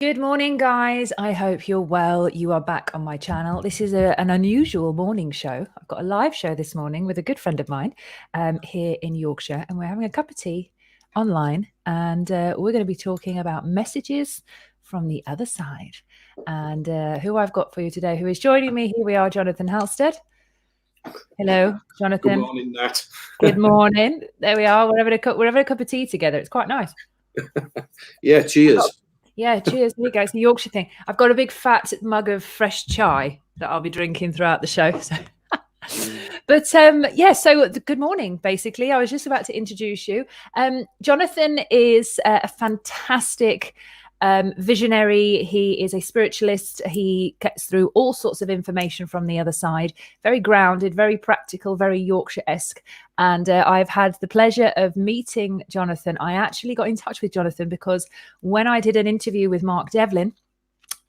Good morning, guys. I hope you're well. You are back on my channel. This is an unusual morning show. I've got a live show this morning with a good friend of mine here in Yorkshire, and we're having a cup of tea online, and we're going to be talking about messages from the other side. And who I've got for you today, who is joining me, here we are, Jonathan Halstead. Hello, Jonathan. Good morning, Nat. Good morning. There we are. We're having a cup of tea together. It's quite nice. Yeah, cheers. Yeah, cheers. Here you go. It's the Yorkshire thing. I've got a big fat mug of fresh chai that I'll be drinking throughout the show. So. But yeah, so good morning, basically. I was just about to introduce you. Jonathan is a fantastic visionary. He is a spiritualist. He gets through all sorts of information from the other side. Very grounded, very practical, very Yorkshire-esque. And I've had the pleasure of meeting Jonathan. I actually got in touch with Jonathan because when I did an interview with Mark Devlin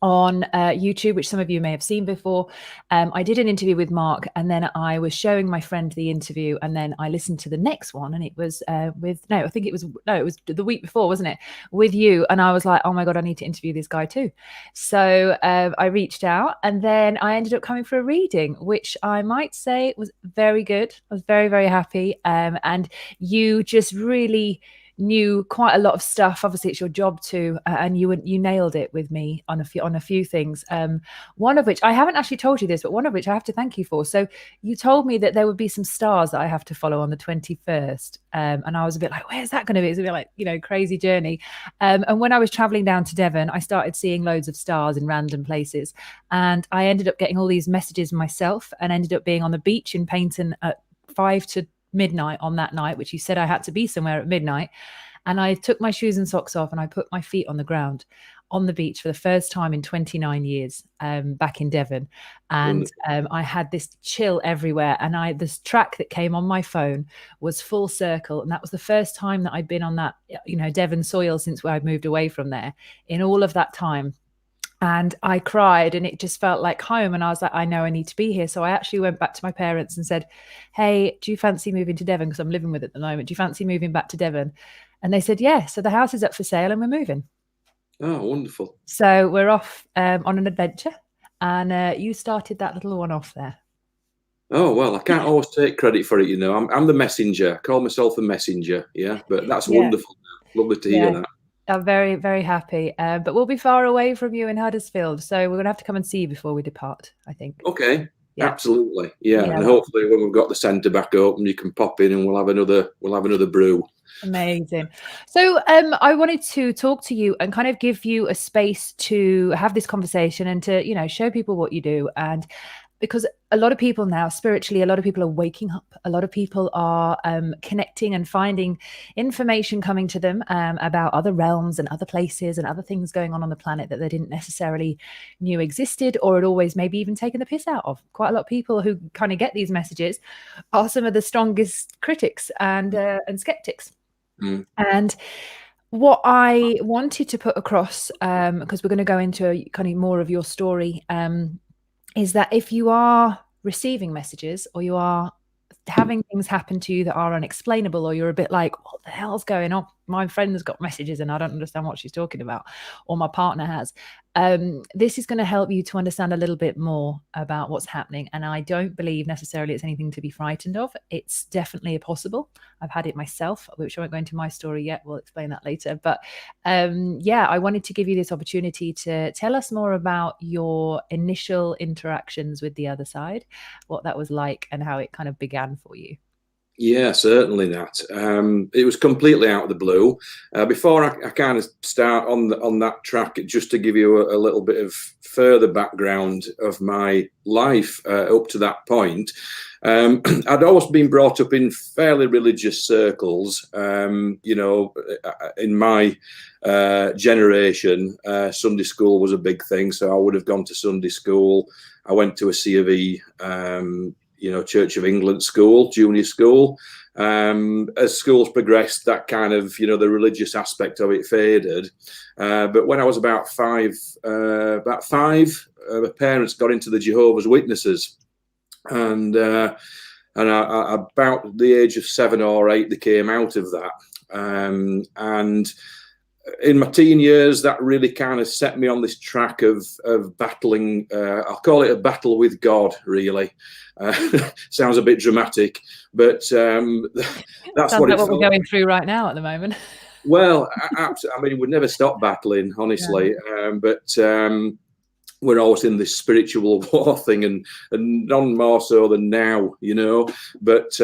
on YouTube, which some of you may have seen before, I did an interview with Mark, and then I was showing my friend the interview, and then I listened to the next one, and it was it was the week before, wasn't it, with you, and I was like, oh my god, I need to interview this guy too. So I reached out, and then I ended up coming for a reading, which I might say was very good. I was very, very happy, and you just really knew quite a lot of stuff. Obviously, it's your job too, and you nailed it with me on a few things. One of which I haven't actually told you this, but one of which I have to thank you for. So you told me that there would be some stars that I have to follow on the 21st, and I was a bit like, where's that going to be? It's a bit like, crazy journey. And when I was traveling down to Devon, I started seeing loads of stars in random places, and I ended up getting all these messages myself, and ended up being on the beach in Paynton at 5 to midnight on that night, which you said I had to be somewhere at midnight. And I took my shoes and socks off, and I put my feet on the ground on the beach for the first time in 29 years back in Devon. And I had this chill everywhere. And this track that came on my phone was Full Circle. And that was the first time that I'd been on that, Devon soil since I'd moved away from there in all of that time. And I cried, and it just felt like home. And I was like, I know I need to be here. So I actually went back to my parents and said, hey, do you fancy moving to Devon? Because I'm living with it at the moment. Do you fancy moving back to Devon? And they said, yeah. So the house is up for sale and we're moving. Oh, wonderful. So we're off on an adventure. And you started that little one off there. Oh, well, I can't always take credit for it, I'm the messenger. I call myself the messenger, yeah. But that's wonderful. Lovely to hear that. I'm very, very happy. But we'll be far away from you in Huddersfield. So we're going to have to come and see you before we depart, I think. Okay. Yeah. Absolutely. Yeah. And hopefully when we've got the centre back open, you can pop in and we'll have another brew. Amazing. So I wanted to talk to you and kind of give you a space to have this conversation and to, show people what you do. And because a lot of people now, spiritually, a lot of people are waking up. A lot of people are connecting and finding information coming to them about other realms and other places and other things going on the planet that they didn't necessarily knew existed, or had always maybe even taken the piss out of. Quite a lot of people who kind of get these messages are some of the strongest critics and skeptics. And what I wanted to put across, because we're going to go into kind of more of your story, is that if you are receiving messages or you are having things happen to you that are unexplainable, or you're a bit like, what the hell's going on? My friend's got messages and I don't understand what she's talking about, or my partner has. This is going to help you to understand a little bit more about what's happening. And I don't believe necessarily it's anything to be frightened of. It's definitely possible. I've had it myself, which I won't go into my story yet. We'll explain that later. But yeah, I wanted to give you this opportunity to tell us more about your initial interactions with the other side, what that was like and how it kind of began for you. Yeah, certainly, Nat. It was completely out of the blue. Before I kind of start on that track, just to give you a little bit of further background of my life up to that point, I'd always been brought up in fairly religious circles. In my generation, Sunday school was a big thing, so I would have gone to Sunday school. I went to a C of E Church of England school, junior school. As schools progressed, that kind of, the religious aspect of it faded. But when I was about five, my parents got into the Jehovah's Witnesses. And about the age of 7 or 8, they came out of that. And in my teen years, that really kind of set me on this track of battling. I'll call it a battle with God, really. Sounds a bit dramatic, but that's Sounds what like it what felt. we're going through right now at the moment. Well, I mean, we'd never stop battling, honestly. But we're always in this spiritual war thing, and none more so than now, you know. But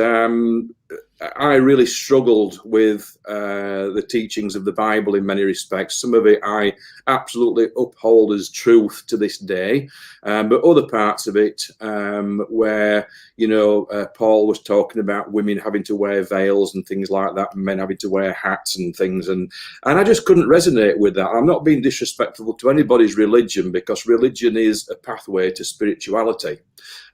I really struggled with the teachings of the Bible in many respects. Some of it I absolutely uphold as truth to this day, but other parts of it where, you know, Paul was talking about women having to wear veils and things like that, and men having to wear hats and things, and I just couldn't resonate with that. I'm not being disrespectful to anybody's religion, because religion is a pathway to spirituality.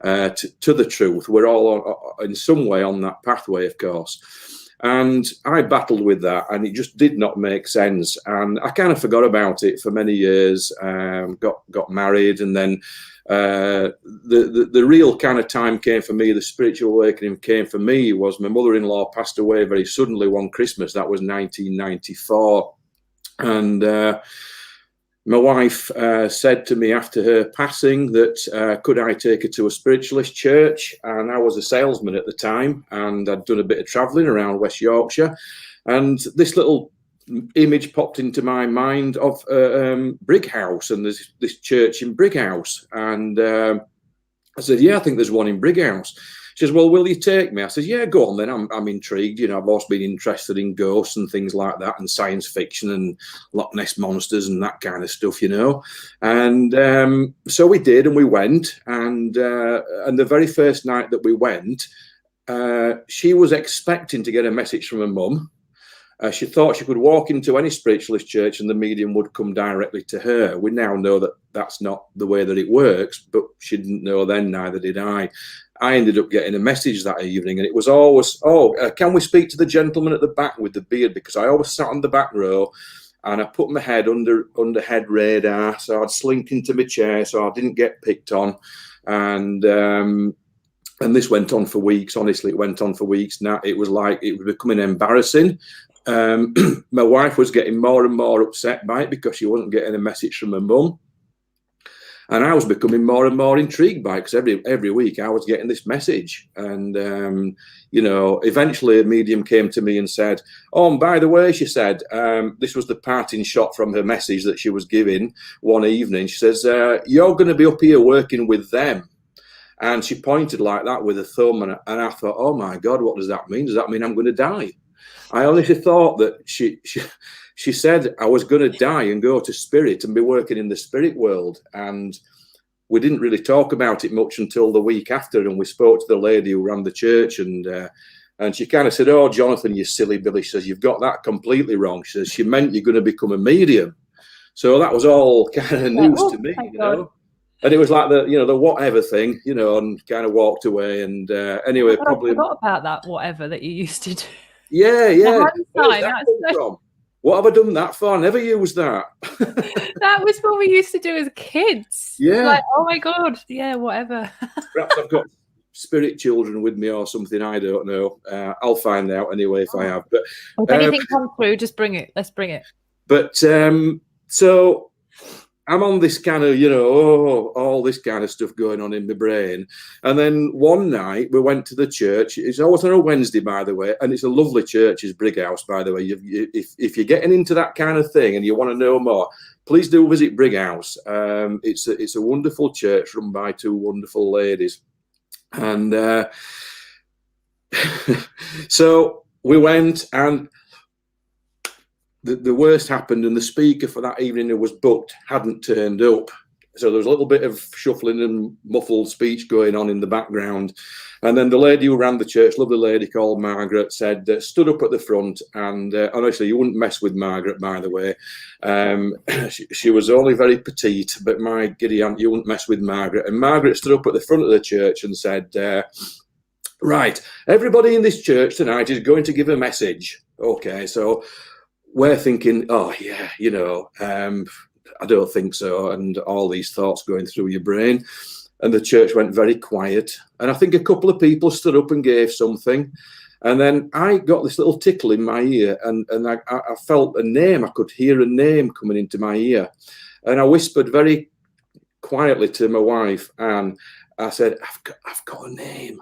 To the truth. We're all in some way on that pathway, of course. And I battled with that, and it just did not make sense. And I kind of forgot about it for many years. Got married, and then the real kind of time came for me. The spiritual awakening came for me was my mother-in-law passed away very suddenly one Christmas. That was 1994, and my wife said to me after her passing that could I take her to a spiritualist church? And I was a salesman at the time, and I'd done a bit of travelling around West Yorkshire. And this little image popped into my mind of Brighouse, and there's this church in Brighouse. And I said, yeah, I think there's one in Brighouse. She says, well, will you take me? I said, yeah, go on then. I'm intrigued. You know, I've always been interested in ghosts and things like that, and science fiction and Loch Ness monsters and that kind of stuff, you know. And so we did, and we went. And the very first night that we went, she was expecting to get a message from her mum. She thought she could walk into any spiritualist church and the medium would come directly to her. We now know that that's not the way that it works, but she didn't know then, neither did I. I ended up getting a message that evening, and it was always, can we speak to the gentleman at the back with the beard? Because I always sat on the back row, and I put my head under head radar, so I'd slink into my chair so I didn't get picked on. And this went on for weeks. Honestly, it went on for weeks. Now it was like it was becoming embarrassing. My wife was getting more and more upset by it because she wasn't getting a message from her mum. And I was becoming more and more intrigued by it, because every week I was getting this message. And, you know, eventually a medium came to me and said, oh, and by the way, she said, this was the parting shot from her message that she was giving one evening. She says, you're going to be up here working with them. And she pointed like that with her thumb. And I thought, oh, my God, what does that mean? Does that mean I'm going to die? I honestly thought that she said I was going to die and go to spirit and be working in the spirit world. And we didn't really talk about it much until the week after. And we spoke to the lady who ran the church, and she kind of said, oh, Jonathan, you silly Billy. She says, you've got that completely wrong. She says, she meant you're going to become a medium. So that was all kind of news to me, you know. And it was like the whatever thing, you know, and kind of walked away. And anyway, probably I forgot about that whatever that you used to do. Yeah. Where's that come from? What have I done that for? I never used that. That was what we used to do as kids. Yeah. Like, oh my God. Yeah, whatever. Perhaps I've got spirit children with me or something. I don't know. I'll find out anyway if I have. But if anything comes through, just bring it. Let's bring it. But so I'm on this kind of, you know, all this kind of stuff going on in my brain. And then one night we went to the church. It's always on a Wednesday, by the way. And it's a lovely church, is Brighouse, by the way. If you're getting into that kind of thing and you want to know more, please do visit Brighouse. It's a wonderful church run by two wonderful ladies. And so we went, and the worst happened, and the speaker for that evening who was booked hadn't turned up. So there was a little bit of shuffling and muffled speech going on in the background. And then the lady who ran the church, lovely lady called Margaret, said, stood up at the front. And honestly, you wouldn't mess with Margaret, by the way. She was only very petite, but my giddy aunt, you wouldn't mess with Margaret. And Margaret stood up at the front of the church and said, right, everybody in this church tonight is going to give a message. Okay, so we're thinking, oh, yeah, you know, I don't think so. And all these thoughts going through your brain. And the church went very quiet. And I think a couple of people stood up and gave something. And then I got this little tickle in my ear, and I felt a name. I could hear a name coming into my ear. And I whispered very quietly to my wife, and I said, I've got a name.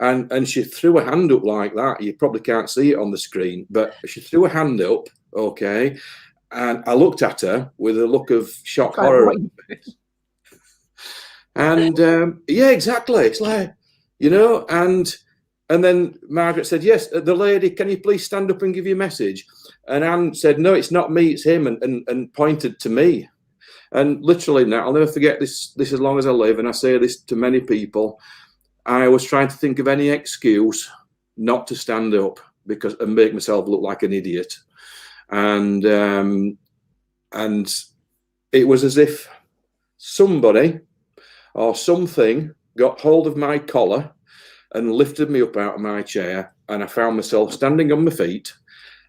And she threw a hand up like that. You probably can't see it on the screen, but she threw a hand up, okay? And I looked at her with a look of shock horror on her face. And yeah, exactly. It's like, you know, and then Margaret said, yes, the lady, can you please stand up and give your message? And Anne said, no, it's not me, it's him, and pointed to me. And literally now, I'll never forget this as long as I live, and I say this to many people, I was trying to think of any excuse not to stand up and make myself look like an idiot. And it was as if somebody or something got hold of my collar and lifted me up out of my chair, and I found myself standing on my feet.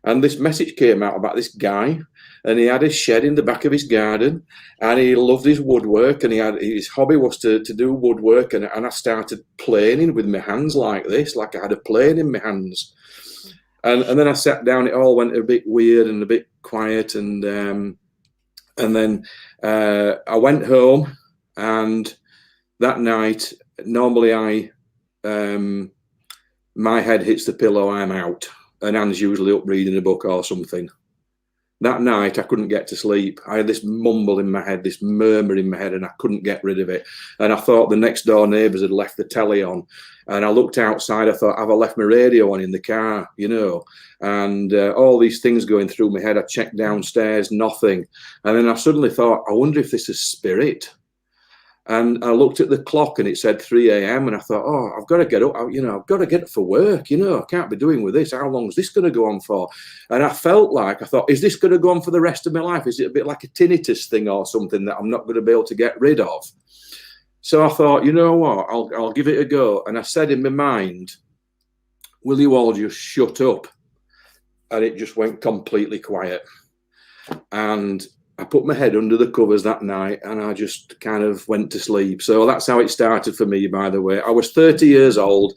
And this message came out about this guy, and he had a shed in the back of his garden, and he loved his woodwork, and his hobby was to do woodwork. And I started planing with my hands like this, like I had a plane in my hands. And then I sat down. It all went a bit weird and a bit quiet. And then I went home, and that night, normally my head hits the pillow, I'm out. And Anne's usually up reading a book or something. That night, I couldn't get to sleep. I had this mumble in my head, this murmur in my head, and I couldn't get rid of it. And I thought the next door neighbours had left the telly on. And I looked outside. I thought, have I left my radio on in the car? You know, and all these things going through my head. I checked downstairs, nothing. And then I suddenly thought, I wonder if this is spirit. And I looked at the clock, and it said 3 a.m. And I thought, oh, I've got to get up. You know, I've got to get up for work. You know, I can't be doing with this. How long is this going to go on for? And I thought, is this going to go on for the rest of my life? Is it a bit like a tinnitus thing or something that I'm not going to be able to get rid of? So I thought, you know what, I'll give it a go. And I said in my mind, will you all just shut up? And it just went completely quiet. And I put my head under the covers that night, and I just kind of went to sleep. So that's how it started for me, by the way. I was 30 years old.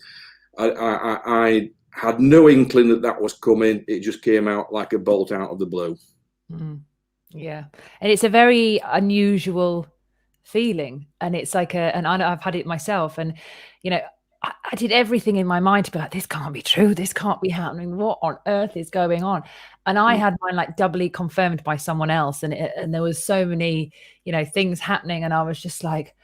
I had no inkling that was coming. It just came out like a bolt out of the blue. Yeah. And it's a very unusual feeling. And it's like and I know I've had it myself. And, you know, I did everything in my mind to be like, this can't be true. This can't be happening. What on earth is going on? And I had mine like doubly confirmed by someone else. And there was so many, you know, things happening. And I was just like,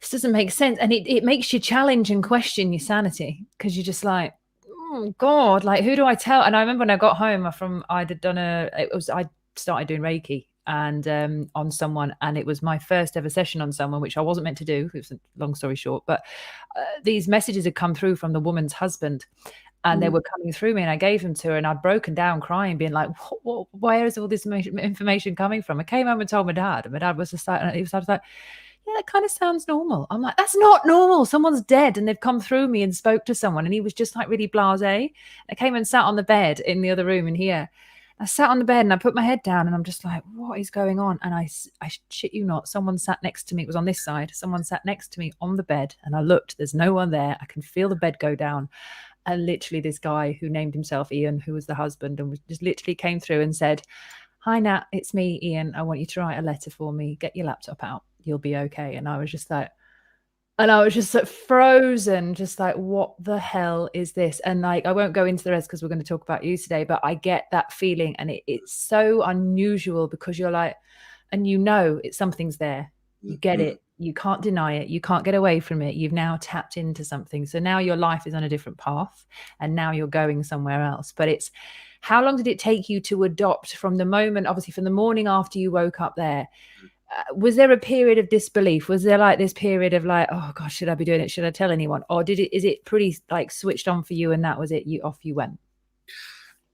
this doesn't make sense. And it makes you challenge and question your sanity, because you're just like, oh God, like, who do I tell? And I remember when I got home I started doing Reiki and on someone, and it was my first ever session on someone, which I wasn't meant to do. It was a long story short, but these messages had come through from the woman's husband, and they were coming through me, and I gave them to her, and I'd broken down crying, being like, where is all this information coming from? I came home and told my dad, and my dad was just like, I was like, yeah, that kind of sounds normal. I'm like, that's not normal. Someone's dead and they've come through me and spoke to someone. And he was just like really blasé. I came and sat on the bed in the other room in here. I sat on the bed and I put my head down, and I'm just like, what is going on? And I shit you not, someone sat next to me. It was on this side. Someone sat next to me on the bed, and I looked, there's no one there. I can feel the bed go down. And literally this guy who named himself Ian, who was the husband, and just literally came through and said, hi, Nat, it's me, Ian. I want you to write a letter for me. Get your laptop out. You'll be okay. And I was just like, frozen, just like, what the hell is this? And like, I won't go into the rest because we're going to talk about you today, but I get that feeling, and it's so unusual because you're like, and you know, something's there. You get it. You can't deny it. You can't get away from it. You've now tapped into something. So now your life is on a different path, and now you're going somewhere else. But it's, how long did it take you to adopt from the moment, obviously from the morning after you woke up there? Was there a period of disbelief? Was there like this period of like, oh gosh, should I be doing it? Should I tell anyone? Or is it pretty like switched on for you, and that was it? Off you went?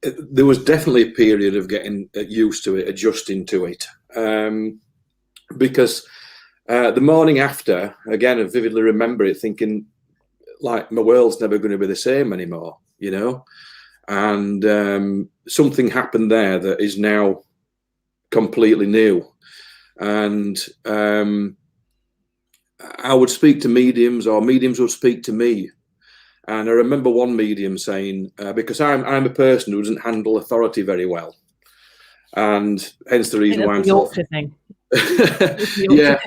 There was definitely a period of getting used to it, adjusting to it. Because the morning after, again, I vividly remember it, thinking like my world's never going to be the same anymore, you know? And something happened there that is now completely new. And I would speak to mediums, or mediums would speak to me, And I remember one medium saying, because I'm a person who doesn't handle authority very well, and hence the reason why I'm Yorkshire thing. Yeah,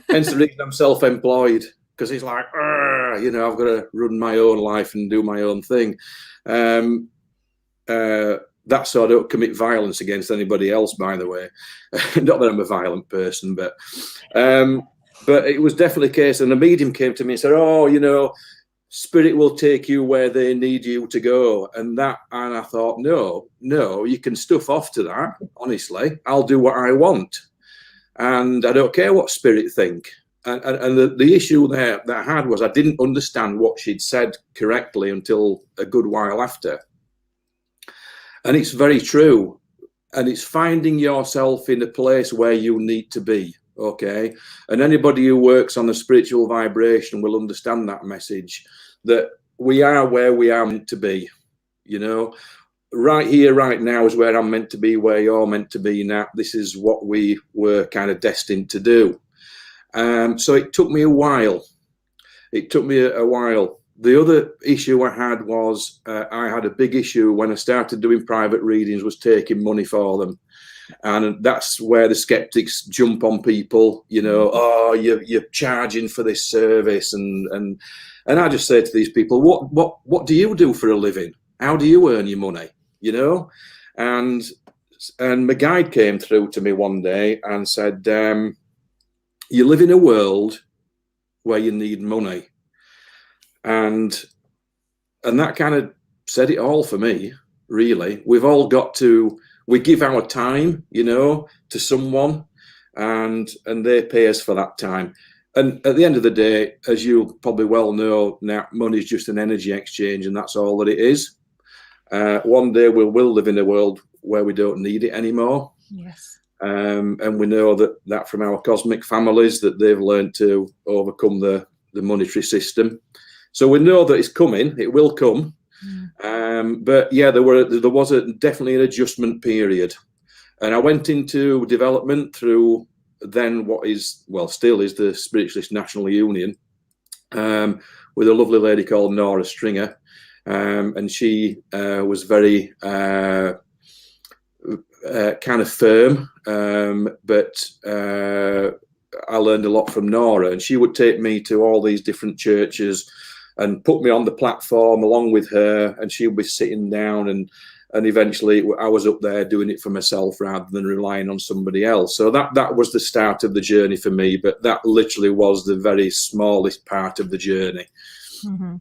hence the reason I'm self-employed, because it's like, you know, I've got to run my own life and do my own thing. That's so I don't commit violence against anybody else, by the way. Not that I'm a violent person, but it was definitely a case. And a medium came to me and said, "Oh, you know, spirit will take you where they need you to go." And I thought, no, you can stuff off to that. Honestly, I'll do what I want, and I don't care what spirit think. And the issue there that I had was I didn't understand what she'd said correctly until a good while after. And it's very true. And it's finding yourself in a place where you need to be. Okay. And anybody who works on the spiritual vibration will understand that message, that we are where we are meant to be. You know, right here, right now is where I'm meant to be, where you're meant to be now. This is what we were kind of destined to do. So it took me a while. The other issue I had was I had a big issue when I started doing private readings, was taking money for them. And that's where the skeptics jump on people, you know, "Oh, you're charging for this service." And I just say to these people, what do you do for a living? How do you earn your money? You know? And my guide came through to me one day and said, "You live in a world where you need money." And that kind of said it all for me, really. We've all got to, we give our time, you know, to someone, and they pay us for that time. And at the end of the day, as you probably well know, now money is just an energy exchange, and that's all that it is. One day we will live in a world where we don't need it anymore. Yes. And we know that from our cosmic families, that they've learned to overcome the monetary system. So we know that it's coming, it will come. But yeah, there was definitely an adjustment period. And I went into development through then what is, well, still is the Spiritualist National Union, with a lovely lady called Nora Stringer. And she was very kind of firm, but I learned a lot from Nora, and she would take me to all these different churches and put me on the platform along with her, and she would be sitting down, and eventually I was up there doing it for myself rather than relying on somebody else. So that was the start of the journey for me, but that literally was the very smallest part of the journey. Mm-hmm.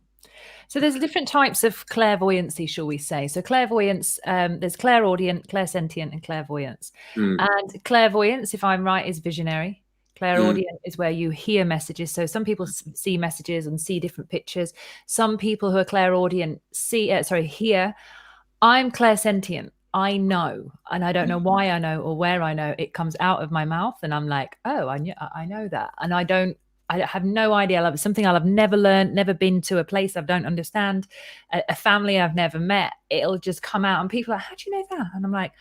So there's different types of clairvoyancy, shall we say. So clairvoyance, there's clairaudient, clairsentient, and clairvoyance. And clairvoyance, if I'm right, is visionary. Clairaudient is where you hear messages. So some people see messages and see different pictures. Some people who are clairaudient hear. I'm clairsentient. I know, and I don't know why I know or where I know. It comes out of my mouth, and I'm like, oh, I know that, and I have no idea. It's something I'll have never learned, never been to a place I don't understand, a family I've never met. It'll just come out, and people are like, how do you know that? And I'm like,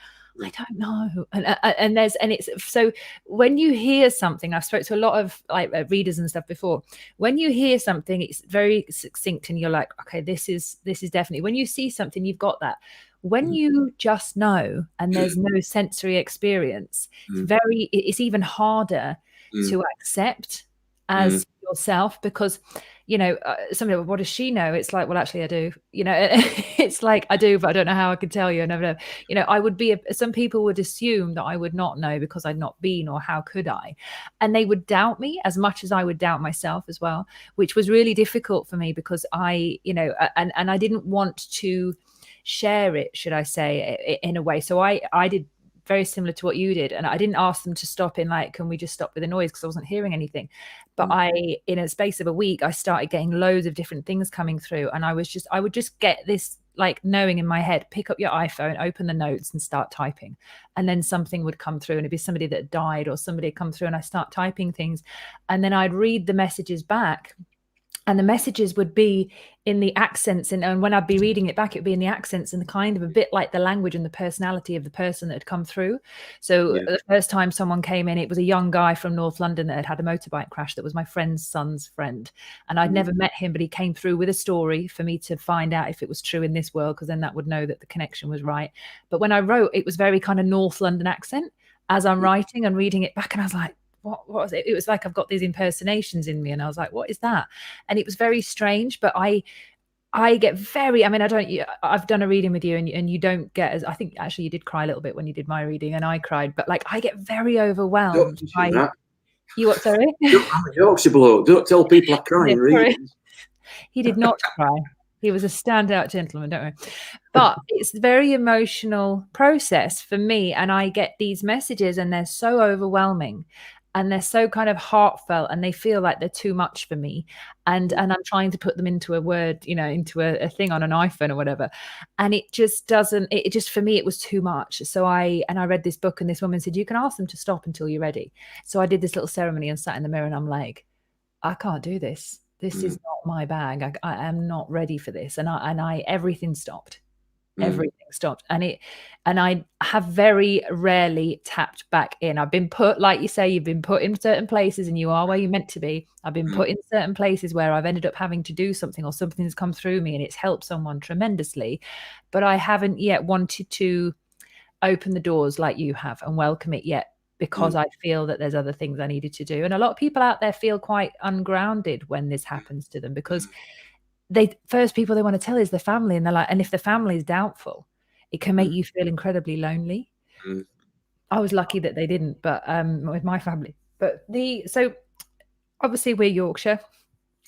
I don't know. And it's so when you hear something, I've spoke to a lot of like readers and stuff before. When you hear something, it's very succinct, and you're like, okay, this is definitely. When you see something, you've got that. When you just know, and there's no sensory experience, it's even harder to accept as yourself, because you know, somebody, what does she know? It's like, well, actually I do, you know. It's like, I do, but I don't know how I could tell you. I never know. You know, I would be some people would assume that I would not know because I'd not been, or how could I? And they would doubt me as much as I would doubt myself as well, which was really difficult for me, because I, you know, and I didn't want to share it, should I say, in a way. So I did very similar to what you did, and I didn't ask them to stop in like, can we just stop with the noise, because I wasn't hearing anything. But in a space of a week, I started getting loads of different things coming through, and I would just get this like knowing in my head, pick up your iPhone, open the notes and start typing, and then something would come through, and it'd be somebody that died or somebody had come through, and I start typing things, and then I'd read the messages back. And the messages would be in the accents, and when I'd be reading it back, it'd be in the accents and the kind of a bit like the language and the personality of the person that had come through. So Yeah. the first time someone came in, it was a young guy from North London that had a motorbike crash that was my friend's son's friend. And I'd never met him, but he came through with a story for me to find out if it was true in this world, because then that would know that the connection was right. But when I wrote, it was very kind of North London accent as I'm writing and reading it back. And I was like, what was it? It was like I've got these impersonations in me, and I was like, what is that? And it was very strange. But I get very, I mean, I've done a reading with you, and you don't get as, I think actually you did cry a little bit when you did my reading, and I cried, but like I get very overwhelmed by That. you. What, sorry? I'm a Yorkshire bloke. Don't tell people I cry in readings. He did not cry. He was a standout gentleman, don't worry. But it's a very emotional process for me, and I get these messages and they're so overwhelming and they're so kind of heartfelt, and they feel like they're too much for me. And I'm trying to put them into a word, into a thing on an iPhone or whatever. And it just doesn't, it just, for me, it was too much. So I read this book, and this woman said, you can ask them to stop until you're ready. So I did this little ceremony and sat in the mirror, and I'm like, I can't do this. This is not my bag. I am not ready for this. And I everything stopped. Everything stopped. And I have very rarely tapped back in. I've been put, like you say, you've been put in certain places and you are where you're meant to be. I've been put in certain places where I've ended up having to do something, or something has come through me and it's helped someone tremendously. But I haven't yet wanted to open the doors like you have and welcome it yet, because I feel that there's other things I needed to do. And a lot of people out there feel quite ungrounded when this happens to them, because first people they want to tell is the family, and they're like, and if the family is doubtful, it can make you feel incredibly lonely. I was lucky that they didn't, but with my family. But so obviously we're Yorkshire,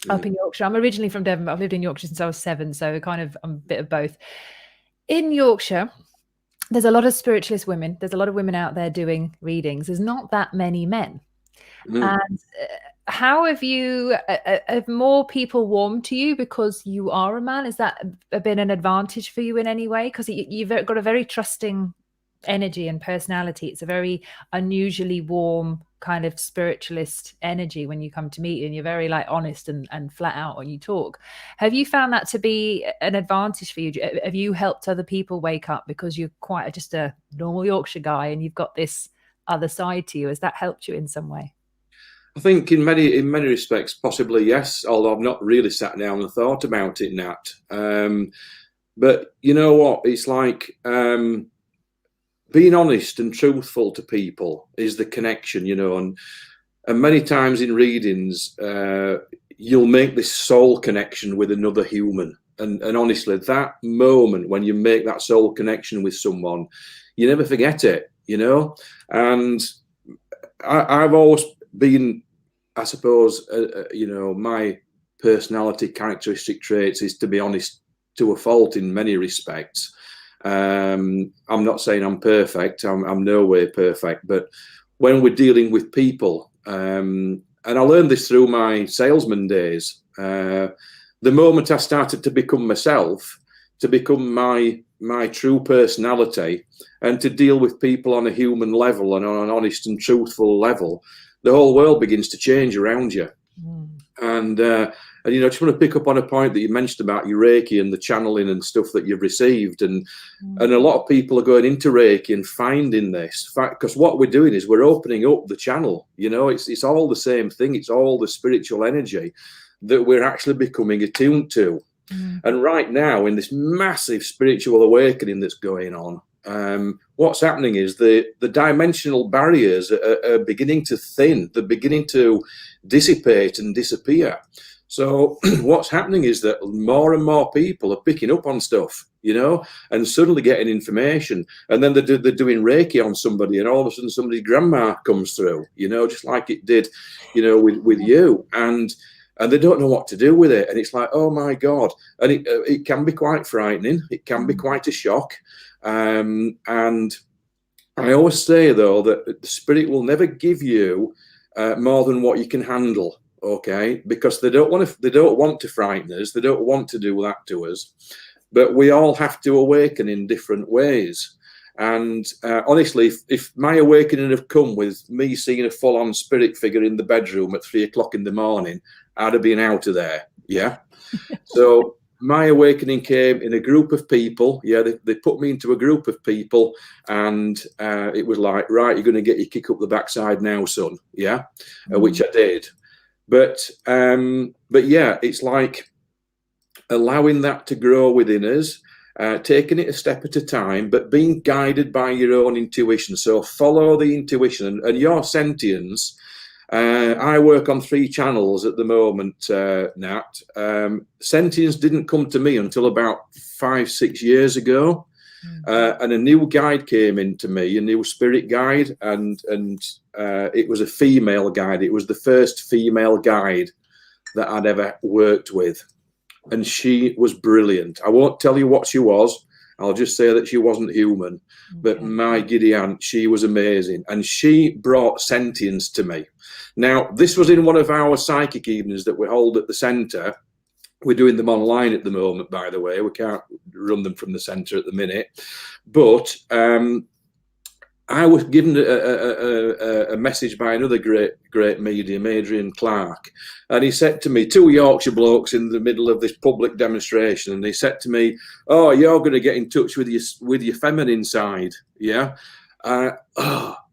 up in Yorkshire. I'm originally from Devon, but I've lived in Yorkshire since I was 7, so kind of I'm a bit of both. In Yorkshire, there's a lot of spiritualist women. There's a lot of women out there doing readings. There's not that many men. And how have more people warmed to you because you are a man? Has that been an advantage for you in any way? Because you've got a very trusting energy and personality. It's a very unusually warm kind of spiritualist energy when you come to meet you, and you're very like honest and flat out when you talk. Have you found that to be an advantage for you? Have you helped other people wake up because you're quite just a normal Yorkshire guy and you've got this other side to you? Has that helped you in some way? I think in many respects, possibly yes, although I've not really sat down and thought about it, Nat. But you know what? It's like being honest and truthful to people is the connection, and many times in readings, you'll make this soul connection with another human. And honestly, that moment when you make that soul connection with someone, you never forget it, And I've always been, I suppose, my personality characteristic traits is to be honest to a fault in many respects. I'm not saying I'm perfect. I'm no way perfect. But when we're dealing with people, and I learned this through my salesman days, the moment I started to become myself, to become my true personality, and to deal with people on a human level and on an honest and truthful level, the whole world begins to change around you. And I just want to pick up on a point that you mentioned about your Reiki and the channeling and stuff that you've received. And a lot of people are going into Reiki and finding this fact, because what we're doing is we're opening up the channel. It's all the same thing. It's all the spiritual energy that we're actually becoming attuned to. And right now, in this massive spiritual awakening that's going on, what's happening is the dimensional barriers are beginning to thin. They're beginning to dissipate and disappear. So what's happening is that more and more people are picking up on stuff, and suddenly getting information. And then they're doing Reiki on somebody, and all of a sudden somebody's grandma comes through, just like it did, with you. And they don't know what to do with it. And it's like, oh my God. And it can be quite frightening. It can be quite a shock. And I always say, though, that the spirit will never give you more than what you can handle. Okay, because they don't want to frighten us. They don't want to do that to us. But we all have to awaken in different ways. And honestly, if my awakening had come with me seeing a full-on spirit figure in the bedroom at 3 o'clock in the morning, I'd have been out of there. Yeah. So my awakening came in a group of people. Yeah, they put me into a group of people, and it was like, right, you're going to get your kick up the backside now, son. Yeah, which I did. But yeah, it's like allowing that to grow within us, taking it a step at a time, but being guided by your own intuition. So follow the intuition and your sentience. I work on 3 channels at the moment, Nat. Sentience didn't come to me until about 5-6 years ago. And a new guide came into me, a new spirit guide, and it was a female guide. It was the first female guide that I'd ever worked with. And she was brilliant. I won't tell you what she was. I'll just say that she wasn't human. But my giddy aunt, she was amazing. And she brought sentience to me. Now, this was in one of our psychic evenings that we hold at the centre. We're doing them online at the moment, by the way. We can't run them from the centre at the minute. But I was given a message by another great medium, Adrian Clark, and he said to me, 2 Yorkshire blokes in the middle of this public demonstration, and he said to me, "Oh, you're going to get in touch with your feminine side, yeah?" And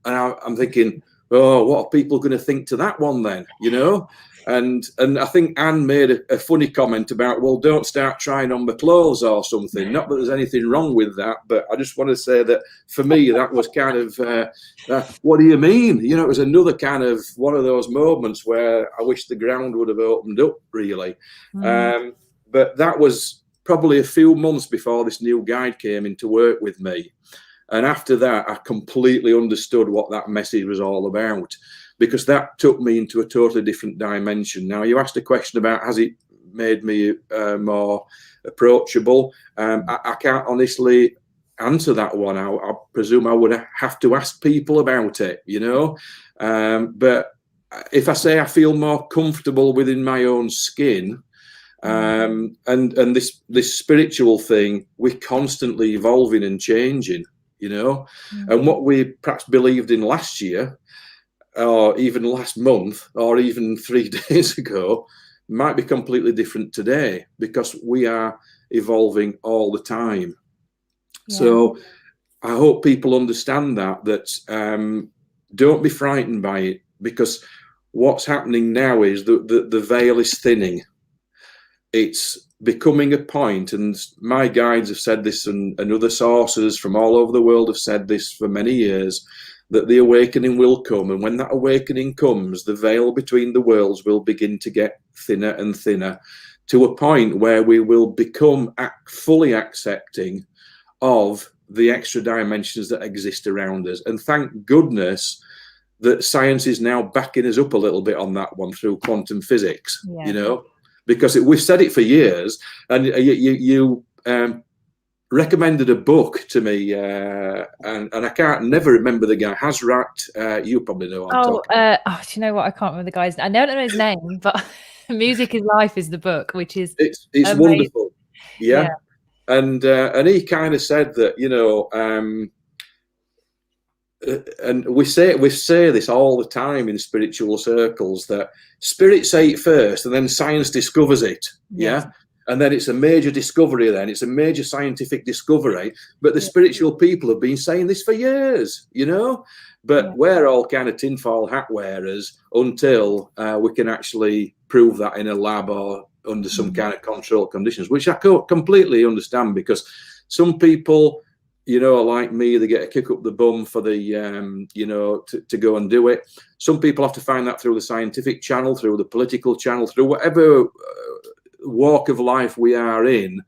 I'm thinking, "Oh, what are people going to think to that one then?" You know. And I think Anne made a funny comment about, well, don't start trying on my clothes or something. Not that there's anything wrong with that, but I just want to say that for me, that was kind of, what do you mean? You know, it was another kind of one of those moments where I wish the ground would have opened up, really. But that was probably a few months before this new guide came into work with me. And after that, I completely understood what that message was all about, because that took me into a totally different dimension. Now, you asked a question about, has it made me more approachable? I can't honestly answer that one. I presume I would have to ask people about it, you know. But if I say I feel more comfortable within my own skin, and this spiritual thing, we're constantly evolving and changing, you know. And what we perhaps believed in last year, or even last month, or even 3 days ago, might be completely different today, because we are evolving all the time. So I hope people understand that don't be frightened by it, because what's happening now is the veil is thinning. It's becoming a point, and my guides have said this, and other sources from all over the world have said this for many years, that the awakening will come. And when that awakening comes, the veil between the worlds will begin to get thinner and thinner, to a point where we will become fully accepting of the extra dimensions that exist around us. And thank goodness that science is now backing us up a little bit on that one through quantum physics, you know, because we've said it for years. And you recommended a book to me, and I never remember the guy. Hazrat, you probably know what I'm talking about. Do you know what? I can't remember the guy's. I don't know his name, but Music is Life is the book, which is it's wonderful. Yeah. And he kind of said that, you know, and we say this all the time in spiritual circles, that spirit say it first and then science discovers it. Yeah. And then it's a major discovery, then it's a major scientific discovery. But the spiritual people have been saying this for years, you know. But we're all kind of tinfoil hat wearers until we can actually prove that in a lab or under some kind of controlled conditions, which I completely understand, because some people, you know, like me, they get a kick up the bum for the, you know, to go and do it. Some people have to find that through the scientific channel, through the political channel, through whatever walk of life we are in.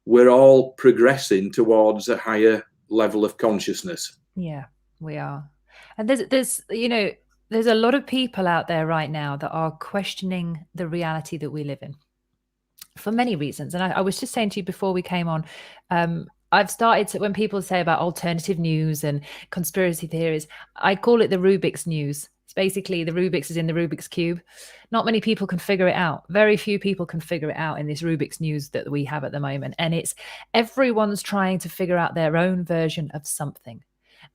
We're all progressing towards a higher level of consciousness. Yeah, we are. And there's you know, there's a lot of people out there right now that are questioning the reality that we live in for many reasons. And I was just saying to you before we came on, I've started to, when people say about alternative news and conspiracy theories, I call it the Rubiks news. It's basically the Rubiks is in the Rubik's Cube. Not many people can figure it out. Very few people can figure it out in this Rubik's news that we have at the moment. And it's everyone's trying to figure out their own version of something.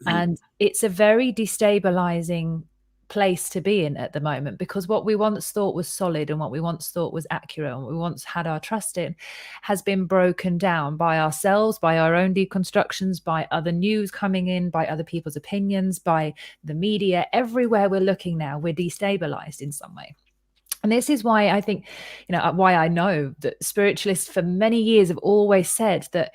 And it's a very destabilizing place to be in at the moment, because what we once thought was solid and what we once thought was accurate and what we once had our trust in has been broken down by ourselves, by our own deconstructions, by other news coming in, by other people's opinions, by the media. Everywhere we're looking now, we're destabilized in some way. And this is why I think, why I know that spiritualists for many years have always said that,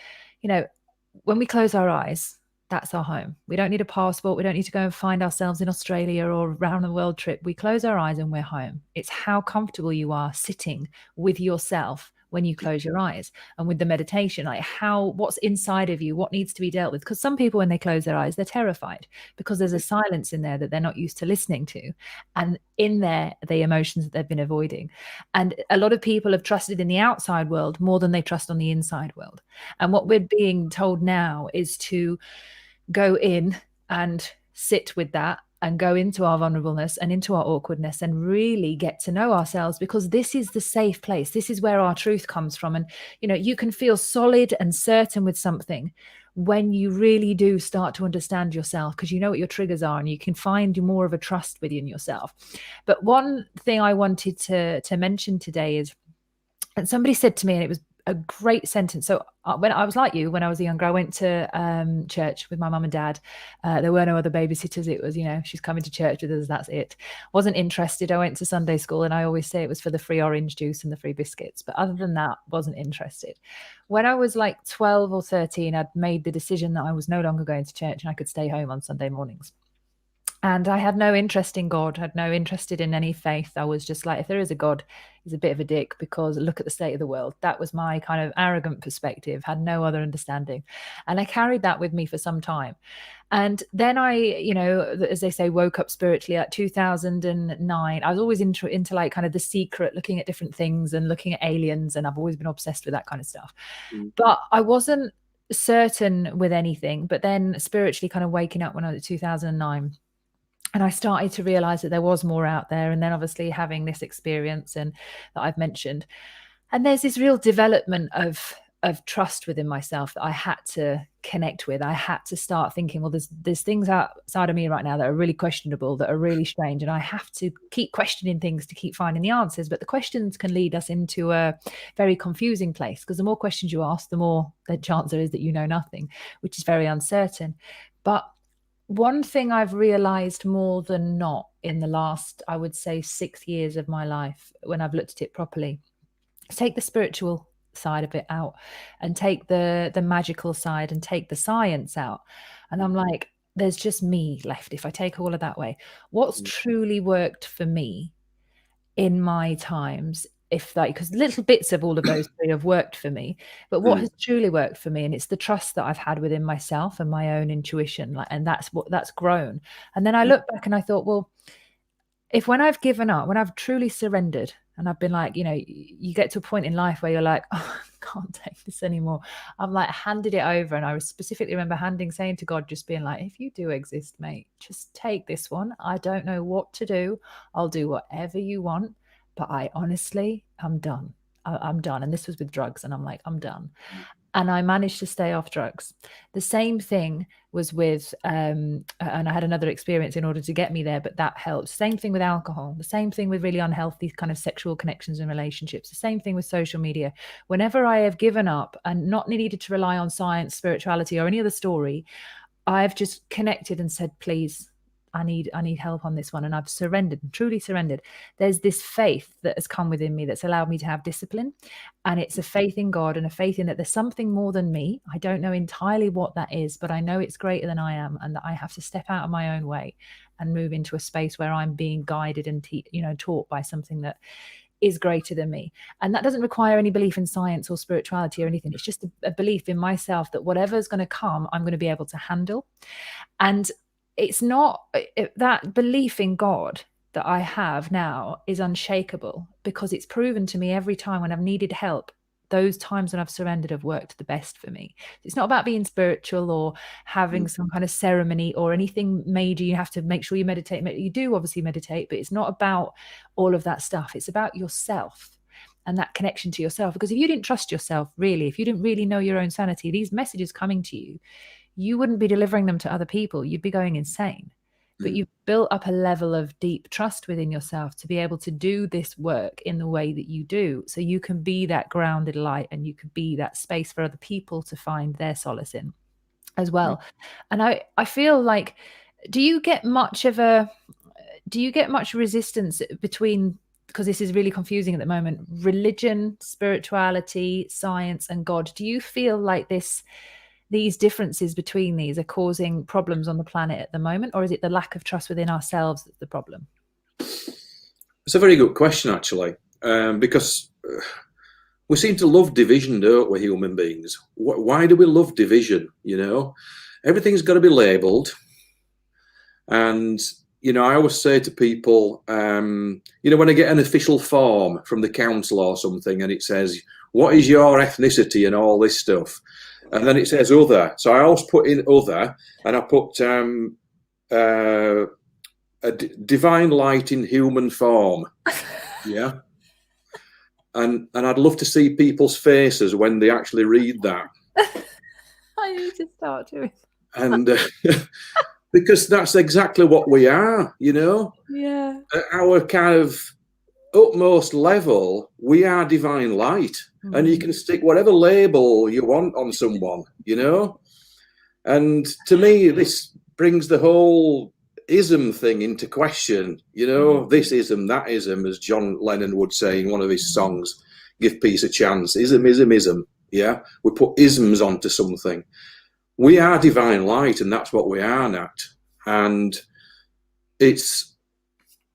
when we close our eyes, that's our home. We don't need a passport. We don't need to go and find ourselves in Australia or around the world trip. We close our eyes and we're home. It's how comfortable you are sitting with yourself when you close your eyes, and with the meditation, like what's inside of you, what needs to be dealt with. Because some people, when they close their eyes, they're terrified because there's a silence in there that they're not used to listening to. And in there, the emotions that they've been avoiding. And a lot of people have trusted in the outside world more than they trust on the inside world. And what we're being told now is to go in and sit with that and go into our vulnerableness and into our awkwardness and really get to know ourselves, because this is the safe place. This is where our truth comes from. And, you can feel solid and certain with something when you really do start to understand yourself, because you know what your triggers are and you can find more of a trust within yourself. But one thing I wanted to mention today is, and somebody said to me, and it was a great sentence. So when I was like you, when I was younger, I went to church with my mum and dad. There were no other babysitters. It was, she's coming to church with us. That's it. Wasn't interested. I went to Sunday school, and I always say it was for the free orange juice and the free biscuits. But other than that, wasn't interested. When I was like 12 or 13, I'd made the decision that I was no longer going to church and I could stay home on Sunday mornings. And I had no interest in God, had no interest in any faith. I was just like, if there is a God, he's a bit of a dick because look at the state of the world. That was my kind of arrogant perspective, had no other understanding. And I carried that with me for some time. And then I, as they say, woke up spiritually at 2009. I was always into like kind of The Secret, looking at different things and looking at aliens. And I've always been obsessed with that kind of stuff. But I wasn't certain with anything. But then spiritually kind of waking up when I was 2009. And I started to realize that there was more out there. And then obviously having this experience and that I've mentioned. And there's this real development of trust within myself that I had to connect with. I had to start thinking, well, there's things outside of me right now that are really questionable, that are really strange. And I have to keep questioning things to keep finding the answers. But the questions can lead us into a very confusing place, because the more questions you ask, the more the chance there is that you know nothing, which is very uncertain. But one thing I've realized more than not in the last, I would say, 6 years of my life, when I've looked at it properly, is take the spiritual side of it out and take the magical side and take the science out. And I'm like, there's just me left. If I take all of that away, what's truly worked for me in my times, because little bits of all of those three have worked for me, but what has truly worked for me, and it's the trust that I've had within myself and my own intuition, and that's grown. And then I look back and I thought, well, if when I've given up, when I've truly surrendered, and I've been like, you get to a point in life where you're like, oh, I can't take this anymore. I'm like, handed it over. And I specifically remember saying to God, just being like, if you do exist, mate, just take this one. I don't know what to do. I'll do whatever you want. But I honestly, I'm done. I'm done. And this was with drugs. And I'm like, I'm done. And I managed to stay off drugs. The same thing was with, and I had another experience in order to get me there, but that helped. Same thing with alcohol. The same thing with really unhealthy kind of sexual connections and relationships. The same thing with social media. Whenever I have given up and not needed to rely on science, spirituality, or any other story, I've just connected and said, please, I need help on this one. And I've surrendered, truly surrendered. There's this faith that has come within me that's allowed me to have discipline. And it's a faith in God and a faith in that there's something more than me. I don't know entirely what that is, but I know it's greater than I am, and that I have to step out of my own way and move into a space where I'm being guided and taught by something that is greater than me. And that doesn't require any belief in science or spirituality or anything. It's just a belief in myself that whatever's going to come, I'm going to be able to handle. And it's not that belief in God that I have now is unshakable, because it's proven to me every time when I've needed help, those times when I've surrendered have worked the best for me. It's not about being spiritual or having some kind of ceremony or anything major. You have to make sure you meditate. You do obviously meditate, but it's not about all of that stuff. It's about yourself and that connection to yourself. Because if you didn't trust yourself, really, if you didn't really know your own sanity, these messages coming to you, you wouldn't be delivering them to other people. You'd be going insane. but you've built up a level of deep trust within yourself to be able to do this work in the way that you do. So you can be that grounded light, and you can be that space for other people to find their solace in as well. And I feel like, do you get much resistance between, because this is really confusing at the moment, religion, spirituality, science, and God? Do you feel like these differences between these are causing problems on the planet at the moment, or is it the lack of trust within ourselves that's the problem? It's a very good question, actually, because we seem to love division, don't we, human beings? Why do we love division? Everything's got to be labelled. And, I always say to people, when I get an official form from the council or something, and it says, what is your ethnicity and all this stuff? And then it says other. So I always put in other, and I put divine light in human form. Yeah. And I'd love to see people's faces when they actually read that. I need to start doing. And because that's exactly what we are, Yeah. At our kind of utmost level, we are divine light. And you can stick whatever label you want on someone, And to me, this brings the whole ism thing into question, this ism, that ism, as John Lennon would say in one of his songs, Give Peace a Chance. Ism, ism, ism. Yeah. We put isms onto something. We are divine light, and that's what we are, Nat. And we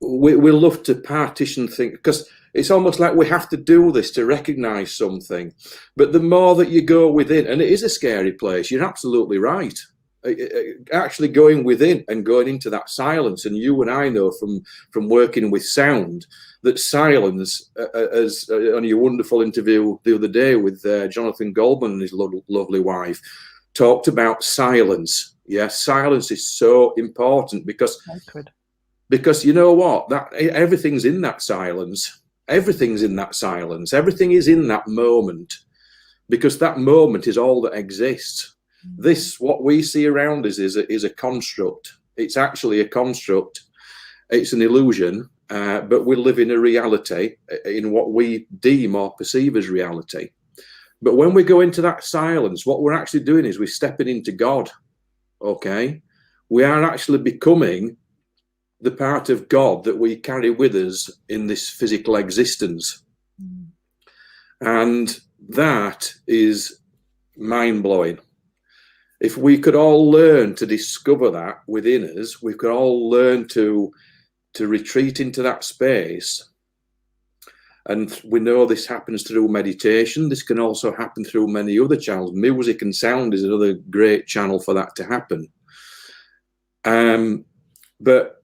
love to partition things, because it's almost like we have to do this to recognize something. But the more that you go within, and it is a scary place, you're absolutely right. Actually going within and going into that silence. And you and I know from working with sound that silence, as on your wonderful interview the other day with Jonathan Goldman and his lovely wife, talked about silence. Yes, silence is so important because you know what? That everything's in that silence. Everything's in that silence. Everything is in that moment, because that moment is all that exists. This, what we see around us, is a construct. It's actually a construct. It's an illusion, but we live in a reality, in what we deem or perceive as reality. But when we go into that silence, what we're actually doing is we're stepping into God. Okay? We are actually becoming the part of God that we carry with us in this physical existence. And that is mind-blowing. If we could all learn to discover that within us, we could all learn to retreat into that space. And we know this happens through meditation. This can also happen through many other channels. Music and sound is another great channel for that to happen. But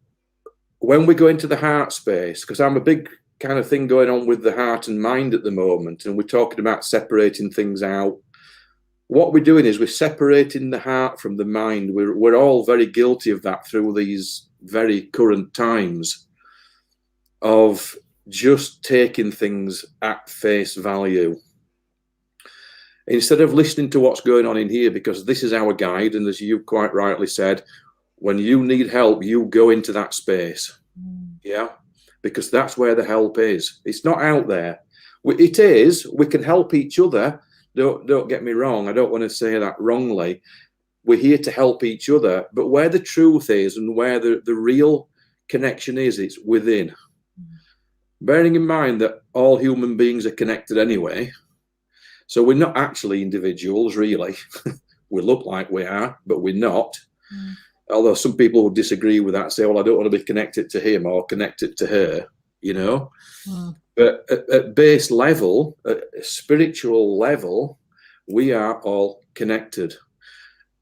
when we go into the heart space, because I'm a big kind of thing going on with the heart and mind at the moment, and we're talking about separating things out. What we're doing is we're separating the heart from the mind. We're all very guilty of that through these very current times of just taking things at face value. Instead of listening to what's going on in here, because this is our guide, and as you quite rightly said, when you need help, you go into that space. Yeah, because that's where the help is. It's not out there. It is. We can help each other. Don't get me wrong. I don't want to say that wrongly. We're here to help each other. But where the truth is and where the real connection is, it's within. Bearing in mind that all human beings are connected anyway. So we're not actually individuals, really. We look like we are, but we're not. Although some people would disagree with that, say, well, I don't want to be connected to him or connected to her, But at base level, at spiritual level, we are all connected.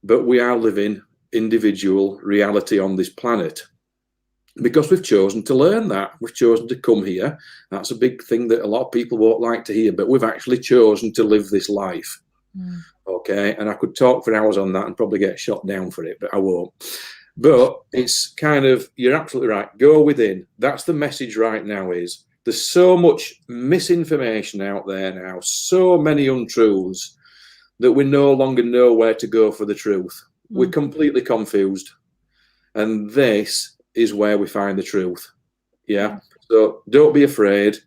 But we are living individual reality on this planet because we've chosen to learn that. We've chosen to come here. That's a big thing that a lot of people won't like to hear, but we've actually chosen to live this life. Okay, and I could talk for hours on that and probably get shot down for it, but I won't. But it's kind of, you're absolutely right. Go within. That's the message right now. Is there's so much misinformation out there now, so many untruths, that we no longer know where to go for the truth. We're completely confused. And this is where we find the truth. Yeah. So don't be afraid.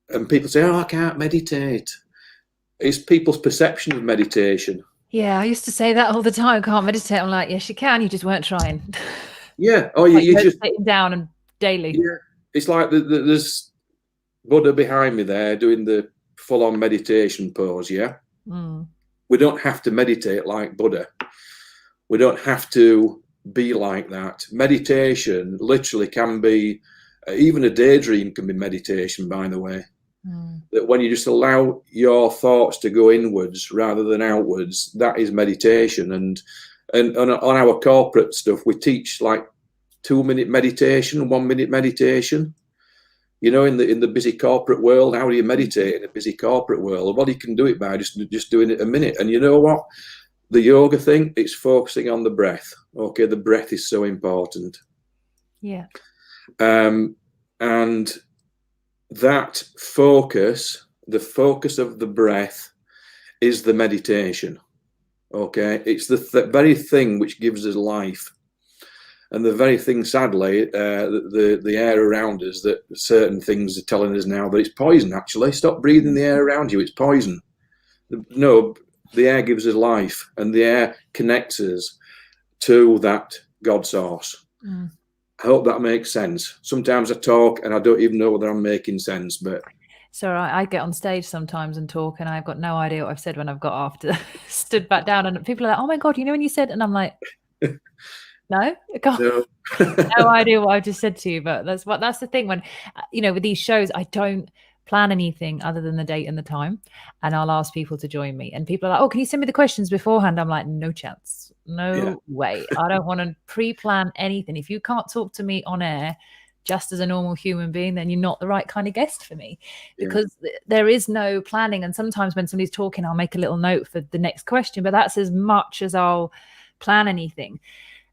And people say, oh, I can't meditate. It's people's perception of meditation. Yeah, I used to say that all the time. Can't meditate. I'm like, yes, you can. You just weren't trying. Yeah. Oh, Like, you just sitting down and daily. yeah. It's like there's Buddha behind me there doing the full-on meditation pose. Yeah. We don't have to meditate like Buddha. We don't have to be like that. Meditation literally can be, even a daydream can be meditation, by the way. That when you just allow your thoughts to go inwards rather than outwards, that is meditation. And on our corporate stuff, we teach like 2-minute meditation, 1-minute meditation. You know, in the busy corporate world, how do you meditate in a busy corporate world? Well, you can do it by just doing it a minute. And you know what? The yoga thing, it's focusing on the breath. Okay, the breath is so important. Yeah. And that focus, the focus of the breath, is the meditation. Okay, it's the very thing which gives us life. And the very thing, sadly, the air around us, that certain things are telling us now that it's poison, actually. Stop breathing the air around you, it's poison. No, the air gives us life, and the air connects us to that God source. I hope that makes sense. Sometimes I talk and I don't even know whether I'm making sense, but... So I get on stage sometimes and talk, and I've got no idea what I've said when I've got after stood back down, and people are like, oh my God, you know when you said, and I'm like... No, no idea what I just said to you, but that's the thing. When, you know, with these shows, I don't plan anything other than the date and the time, and I'll ask people to join me. And people are like, oh, can you send me the questions beforehand? I'm like, no chance, no way. I don't want to pre-plan anything. If you can't talk to me on air just as a normal human being, then you're not the right kind of guest for me, because there is no planning. And sometimes when somebody's talking, I'll make a little note for the next question, but that's as much as I'll plan anything.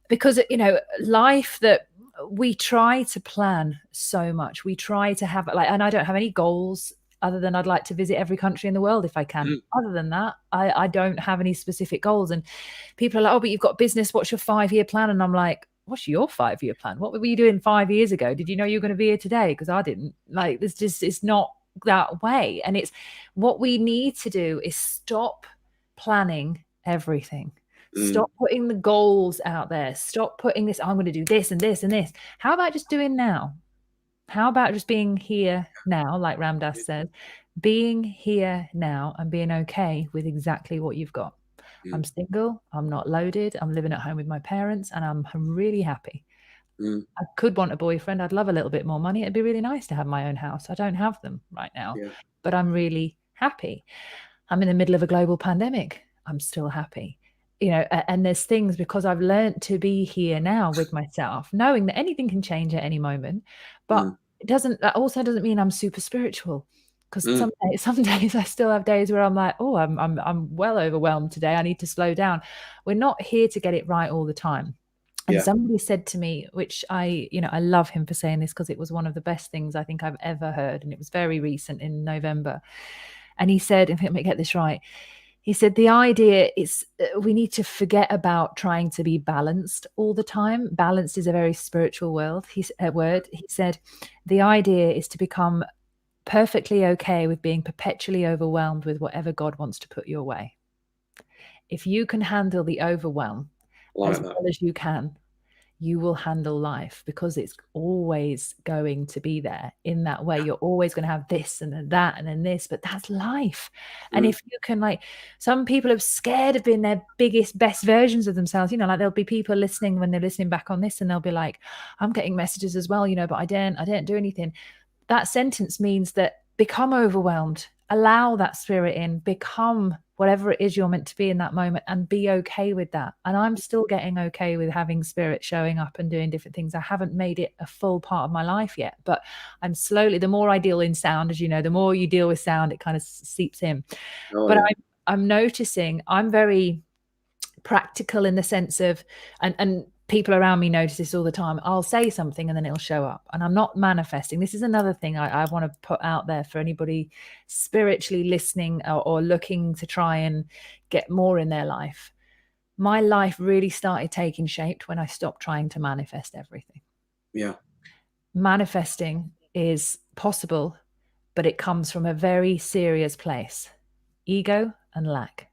Because, you know, life, that we try to plan so much. We try to have, like, and I don't have any goals other than I'd like to visit every country in the world if I can. Other than that, I don't have any specific goals. And people are like, oh, but you've got business. What's your 5-year plan? And I'm like, what's your 5-year plan? What were you doing 5 years ago? Did you know you were going to be here today? Because I didn't. Like, this just, it's not that way. And it's what we need to do is stop planning everything. Stop putting the goals out there. Stop putting this, I'm going to do this and this and this. How about just doing now? How about just being here now, like Ram Dass said, being here now and being okay with exactly what you've got. I'm single. I'm not loaded. I'm living at home with my parents, and I'm really happy. I could want a boyfriend. I'd love a little bit more money. It'd be really nice to have my own house. I don't have them right now, but I'm really happy. I'm in the middle of a global pandemic. I'm still happy. You know, and there's things, because I've learned to be here now with myself, knowing that anything can change at any moment. But that also doesn't mean I'm super spiritual, because some days I still have days where I'm like, oh, I'm well overwhelmed today. I need to slow down. We're not here to get it right all the time. And somebody said to me, which I love him for saying this, because it was one of the best things I think I've ever heard. And it was very recent, in November. And he said, if let me get this right, he said, the idea is we need to forget about trying to be balanced all the time. Balanced is a very spiritual word. He said, the idea is to become perfectly okay with being perpetually overwhelmed with whatever God wants to put your way. If you can handle the overwhelm as well as you can, you will handle life, because it's always going to be there in that way. You're always going to have this and then that and then this, but that's life. And if you can, like, some people are scared of being their biggest, best versions of themselves, you know, like there'll be people listening when they're listening back on this, and they'll be like, I'm getting messages as well, you know, but I didn't do anything. That sentence means that become overwhelmed, allow that spirit in, become whatever it is you're meant to be in that moment, and be okay with that. And I'm still getting okay with having spirit showing up and doing different things. I haven't made it a full part of my life yet, but I'm slowly, the more I deal in sound, as you know, the more you deal with sound, it kind of seeps in. I'm noticing I'm very practical in the sense of, and people around me notice this all the time. I'll say something and then it'll show up, and I'm not manifesting. This is another thing I want to put out there for anybody spiritually listening or looking to try and get more in their life. my life really started taking shape when I stopped trying to manifest everything. Yeah. Manifesting is possible, but it comes from a very serious place: ego and lack.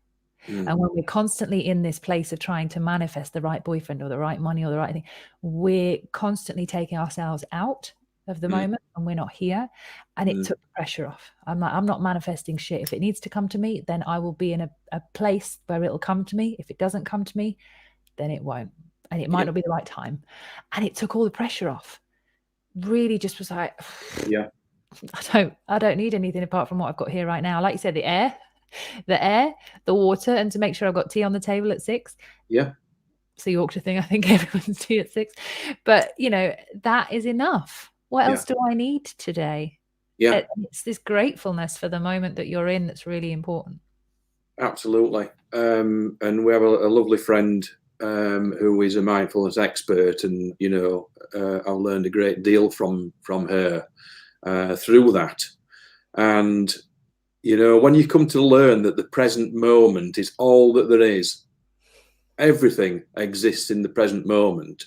And when we're constantly in this place of trying to manifest the right boyfriend or the right money or the right thing, we're constantly taking ourselves out of the moment, and we're not here. And it took the pressure off. I'm like, I'm not manifesting shit. If it needs to come to me, then I will be in a place where it'll come to me. If it doesn't come to me, then it won't. And it might not be the right time. And it took all the pressure off. Really just was like, Yeah. I don't need anything apart from what I've got here right now. Like you said, the air, the water, and to make sure I've got tea on the table at 6. Yeah. It's a Yorkshire thing. I think everyone's tea at 6. But, you know, that is enough. What else do I need today? Yeah. It's this gratefulness for the moment that you're in that's really important. Absolutely. And we have a lovely friend who is a mindfulness expert, and, you know, I've learned a great deal from her through that. And, you know, when you come to learn that the present moment is all that there is, everything exists in the present moment.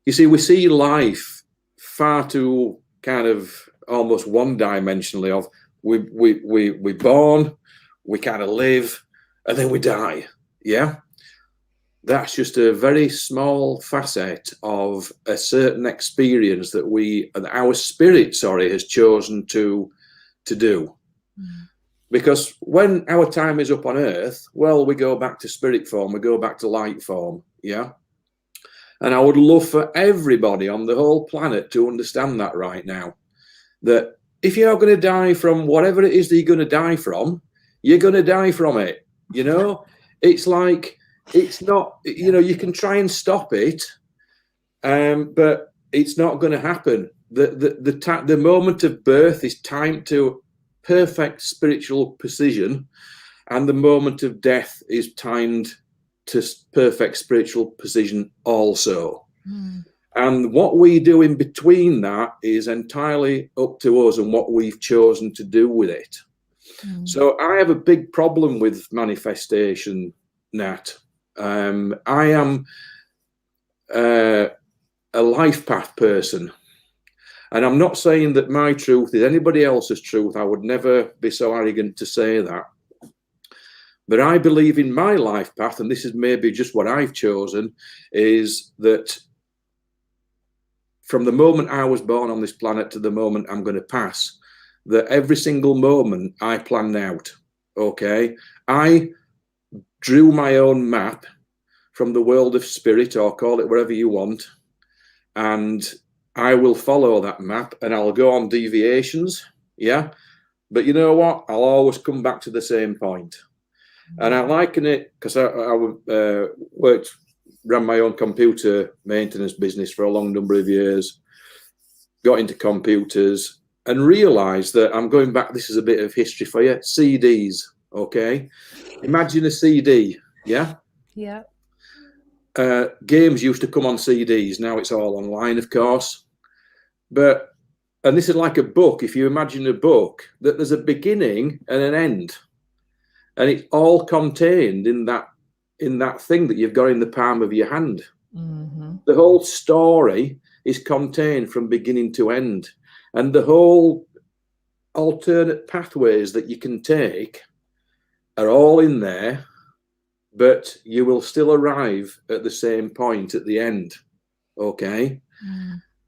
You see, we see life far too kind of almost one-dimensionally. Of we're born, we kind of live, and then we die. Yeah, that's just a very small facet of a certain experience that our spirit, has chosen to do. Because when our time is up on earth, well, we go back to spirit form, we go back to light form, yeah? And I would love for everybody on the whole planet to understand that right now, that if you're going to die from whatever it is that you're going to die from, you're going to die from it, you know? It's like, it's not, you know, you can try and stop it, but it's not going to happen. The moment of birth is timed to perfect spiritual precision, and the moment of death is timed to perfect spiritual precision also. And what we do in between that is entirely up to us and what we've chosen to do with it. So I have a big problem with manifestation, Nat. I am a life path person. And I'm not saying that my truth is anybody else's truth. I would never be so arrogant to say that. But I believe in my life path, and this is maybe just what I've chosen, is that from the moment I was born on this planet to the moment I'm going to pass, that every single moment I planned out, okay? I drew my own map from the world of spirit, or call it whatever you want, and I will follow that map, and I'll go on deviations, yeah? But you know what? I'll always come back to the same point. And I liken it, because I ran my own computer maintenance business for a long number of years, got into computers, and realised that I'm going back, this is a bit of history for you, CDs, okay? Imagine a CD, yeah? Yeah. Games used to come on CDs, now it's all online, of course. And this is like a book. If you imagine a book, that there's a beginning and an end, and it's all contained in that thing that you've got in the palm of your hand. The whole story is contained from beginning to end, and the whole alternate pathways that you can take are all in there, but you will still arrive at the same point at the end, okay?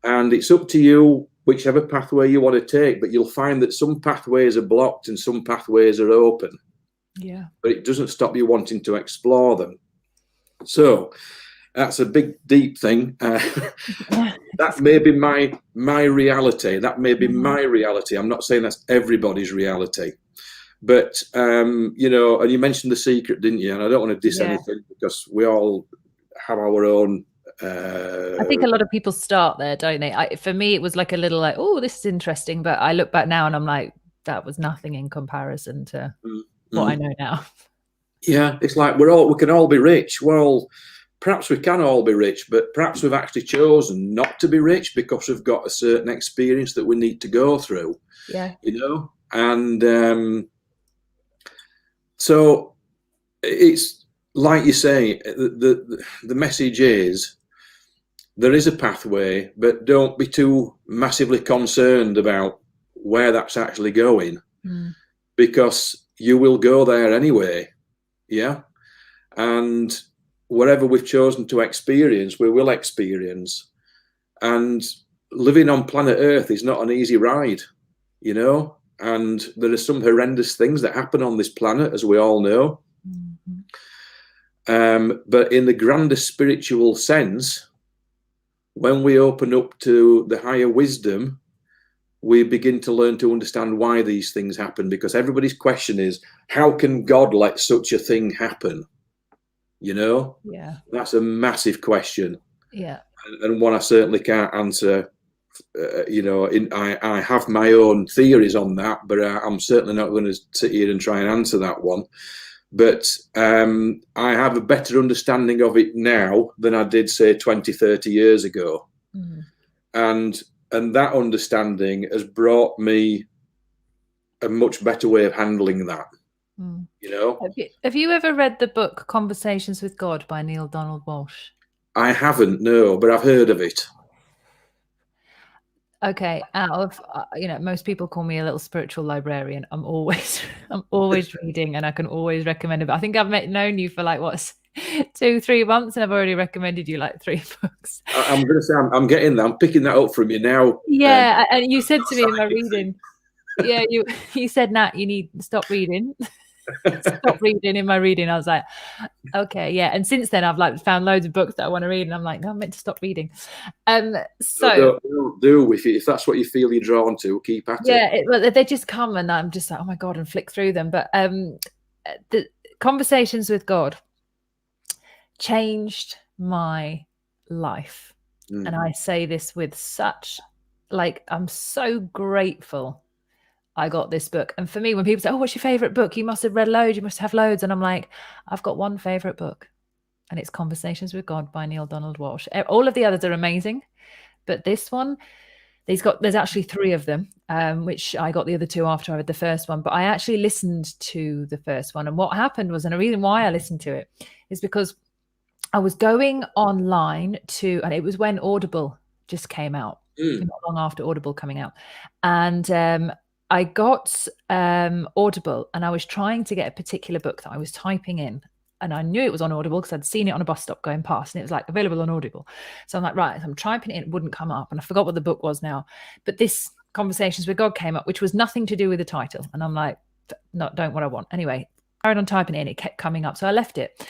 And it's up to you whichever pathway you want to take, but you'll find that some pathways are blocked and some pathways are open. Yeah. But it doesn't stop you wanting to explore them. So that's a big, deep thing. That may be my reality. That may be my reality. I'm not saying that's everybody's reality. But, you know, and you mentioned The Secret, didn't you? And I don't want to diss anything, because we all have our own... I think a lot of people start there, don't they? For me, it was like a little like, oh, this is interesting. But I look back now and I'm like, that was nothing in comparison to what I know now. Yeah, it's like we can all be rich. Well, perhaps we can all be rich, but perhaps we've actually chosen not to be rich because we've got a certain experience that we need to go through. Yeah. You know? And so it's like you say, the message is there is a pathway, but don't be too massively concerned about where that's actually going, because you will go there anyway. Yeah. And whatever we've chosen to experience, we will experience. And living on planet Earth is not an easy ride, you know, and there are some horrendous things that happen on this planet, as we all know. But in the grander spiritual sense, when we open up to the higher wisdom, we begin to learn to understand why these things happen, because everybody's question is, how can God let such a thing happen? You know, that's a massive question. And one I certainly can't answer. You know, I have my own theories on that, but I'm certainly not going to sit here and try and answer that one. But I have a better understanding of it now than I did, say, 20, 30 years ago. And that understanding has brought me a much better way of handling that. You know, have you ever read the book Conversations with God by Neale Donald Walsch? I haven't, no, but I've heard of it. Okay, out of you know, most people call me a little spiritual librarian. I'm always reading, and I can always recommend it. But I think I've known you for like 2-3 months, and I've already recommended you like 3 books. I'm going to say I'm getting that. I'm picking that up from you now. Yeah, and you said to me in my reading, yeah, you said, Nat, you need to stop reading. Stop reading in my reading. I was like, okay, yeah. And since then, I've like found loads of books that I want to read, and I'm like, no, I'm meant to stop reading. So do if that's what you feel you're drawn to, keep at it. Yeah, they just come, and I'm just like, oh my God, and flick through them. But the Conversations with God changed my life, and I say this with such, like, I'm so grateful I got this book. And for me, when people say, oh, what's your favorite book? You must have read loads. You must have loads. And I'm like, I've got one favorite book, and it's Conversations with God by Neale Donald Walsch. All of the others are amazing, but this one, there's actually 3 of them, which I got the other 2 after I read the first one. But I actually listened to the first one. And what happened was, and the reason why I listened to it is because I was going online and it was when Audible just came out, not long after Audible coming out. And I got Audible, and I was trying to get a particular book that I was typing in, and I knew it was on Audible because I'd seen it on a bus stop going past, and it was like available on Audible. So I'm like, right, I'm typing it in, it wouldn't come up, and I forgot what the book was now. But this Conversations with God came up, which was nothing to do with the title. And I'm like, no, don't what I want. Anyway, carried on typing it in, it kept coming up. So I left it.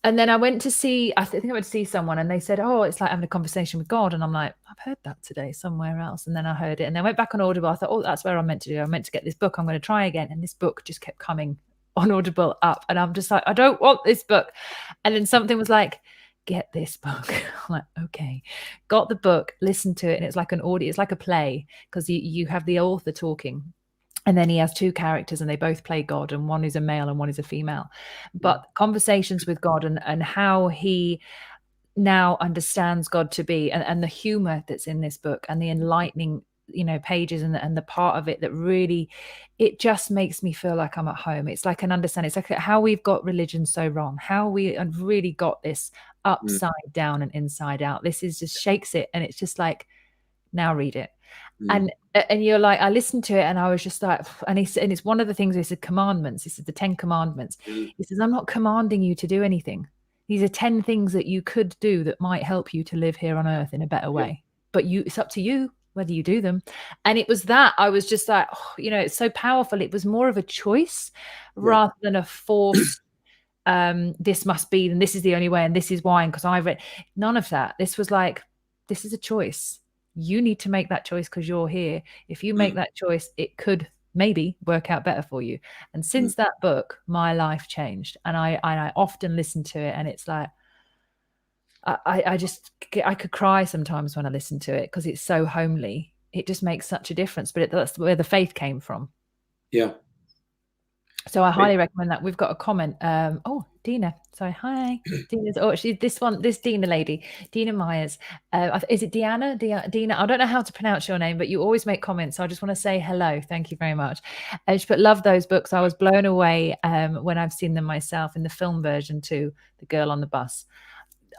And then I went to see, I think I went to see someone, and they said, oh, it's like having a conversation with God. And I'm like, I've heard that today somewhere else. And then I heard it, and then I went back on Audible. I thought, oh, that's where I'm meant to do. I'm meant to get this book. I'm going to try again. And this book just kept coming on Audible up. And I'm just like, I don't want this book. And then something was like, get this book. I'm like, okay. Got the book, listened to it. And it's like an audio, it's like a play, because you have the author talking. And then he has 2 characters, and they both play God, and one is a male and one is a female. But Conversations with God, and how he now understands God to be, and the humor that's in this book, and the enlightening, you know, pages, and the part of it that really, it just makes me feel like I'm at home. It's like an understanding. It's like how we've got religion so wrong, how we have really got this upside down and inside out. This is just shakes it, and it's just like, now read it. And you're like, I listened to it, and I was just like, and it's one of the things, he said commandments. He said the 10 commandments. He says, I'm not commanding you to do anything. These are 10 things that you could do that might help you to live here on earth in a better way. But it's up to you whether you do them. And it was that I was just like, oh, you know, it's so powerful. It was more of a choice rather than a forced, this must be, and this is the only way, and this is why. And because I read none of that. This was like, this is a choice. You need to make that choice because you're here. If you make that choice, it could maybe work out better for you. And since that book, my life changed. And I often listen to it, and it's like, I could cry sometimes when I listen to it, because it's so homely. It just makes such a difference. But that's where the faith came from. Yeah. So I highly recommend that. We've got a comment. Oh, Dina. Sorry. Hi. Dina's. Oh, she's this Dina lady, Dina Myers. Is it Deanna? Dina. I don't know how to pronounce your name, but you always make comments. So I just want to say hello. Thank you very much. She put, love those books. I was blown away when I've seen them myself in the film version too. The Girl on the Bus.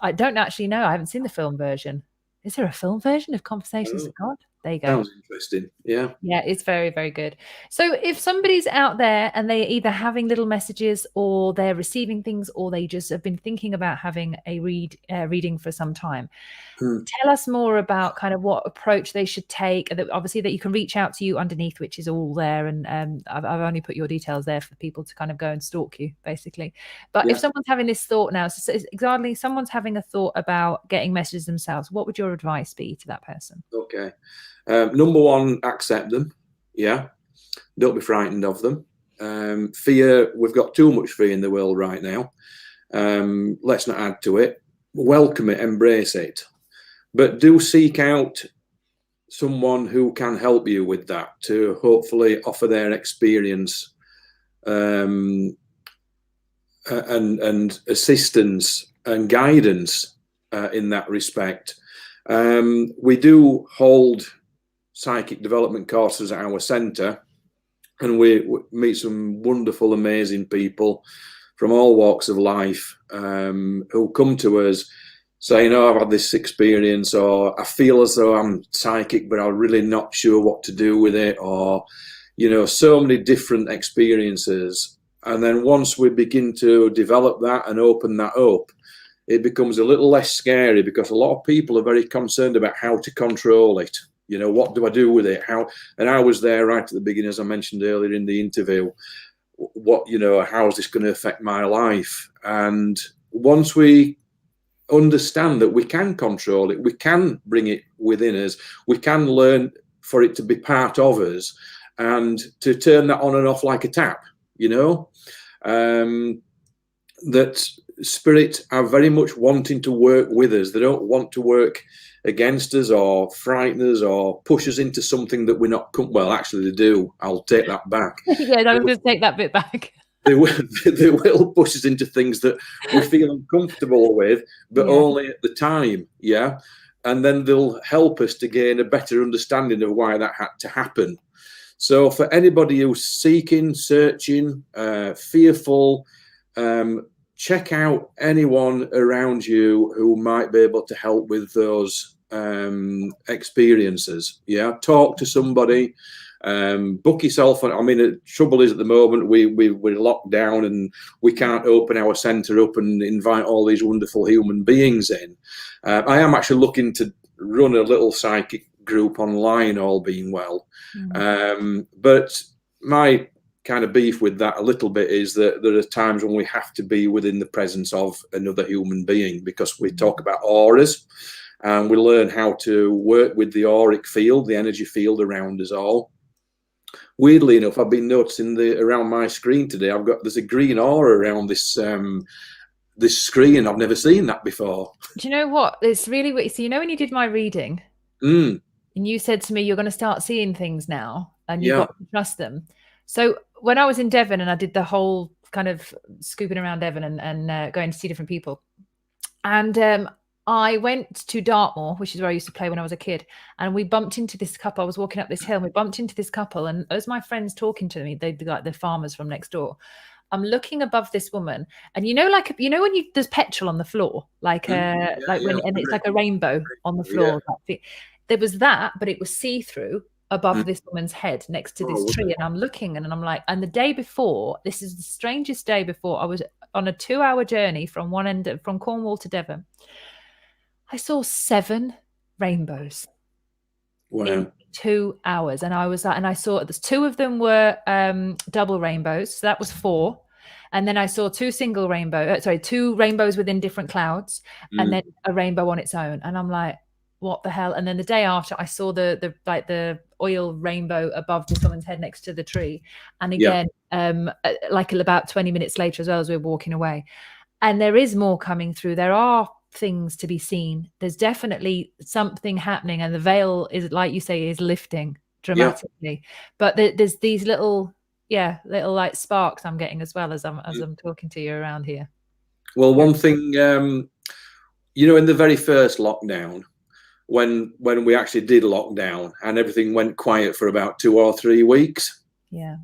I don't actually know. I haven't seen the film version. Is there a film version of Conversations with God? There you go. Sounds interesting. Yeah. Yeah, it's very, very good. So if somebody's out there and they're either having little messages or they're receiving things or they just have been thinking about having a reading for some time, tell us more about kind of what approach they should take. That obviously that you can reach out to you underneath, which is all there. And I've only put your details there for people to kind of go and stalk you, basically. But if someone's having this thought now, so exactly, someone's having a thought about getting messages themselves, what would your advice be to that person? Okay. Number one, accept them. Yeah. Don't be frightened of them. Fear, we've got too much fear in the world right now. Let's not add to it. Welcome it, embrace it. But do seek out someone who can help you with that, to hopefully offer their experience and assistance and guidance in that respect. We do hold psychic development courses at our centre, and we meet some wonderful, amazing people from all walks of life who come to us saying, oh, I've had this experience, or I feel as though I'm psychic, but I'm really not sure what to do with it, or, you know, so many different experiences. And then once we begin to develop that and open that up, it becomes a little less scary, because a lot of people are very concerned about how to control it. You know, what do I do with it? How? And I was there right at the beginning, as I mentioned earlier in the interview. What, you know, how is this going to affect my life? And once we understand that we can control it, we can bring it within us, we can learn for it to be part of us, and to turn that on and off like a tap, you know, that spirit are very much wanting to work with us. They don't want to work against us or frighten us or push us into something that we're not well, actually they do. I'll take that back. Yeah, I'm going to take that bit back. They will push us into things that we feel uncomfortable with, but only at the time. Yeah. And then they'll help us to gain a better understanding of why that had to happen. So for anybody who's seeking, searching, fearful, check out anyone around you who might be able to help with those experiences. Yeah, talk to somebody, book yourself. I mean, the trouble is at the moment we're locked down and we can't open our centre up and invite all these wonderful human beings in. I am actually looking to run a little psychic group online, all being well. But my kind of beef with that a little bit is that there are times when we have to be within the presence of another human being, because we talk about auras and we learn how to work with the auric field, the energy field around us all. Weirdly enough, I've been noticing around my screen today, there's a green aura around this this screen. I've never seen that before. Do you know what? It's really weird. So, you know, when you did my reading and you said to me, you're going to start seeing things now and you've got to trust them. So when I was in Devon and I did the whole kind of scooping around Devon and going to see different people, and I went to Dartmoor, which is where I used to play when I was a kid, and we bumped into this couple. I was walking up this hill and we bumped into this couple, and as my friends talking to me, they'd be like the farmers from next door. I'm looking above this woman, and you know, like, you know, when there's petrol on the floor, like and it's like a rainbow on the floor. There was that, but it was see-through above this woman's head next to this tree. And I'm looking and I'm like, and the day before, this is the strangest day before, I was on a 2-hour journey from one end from Cornwall to Devon. I saw 7 rainbows in 2 hours. And I was like, and I saw 2 of them were double rainbows. So that was 4. And then I saw 2 2 rainbows within different clouds, and then a rainbow on its own. And I'm like, what the hell? And then the day after, I saw the oil rainbow above this woman's head next to the tree. And again, like about 20 minutes later, as well, as we were walking away. And there is more coming through. There are things to be seen. There's definitely something happening, and the veil is, like you say, is lifting dramatically. But there's these little, little like sparks I'm getting as well as I'm talking to you around here. Well, one thing, you know, in the very first lockdown, when we actually did lock down and everything went quiet for about 2 or 3 weeks. Yeah.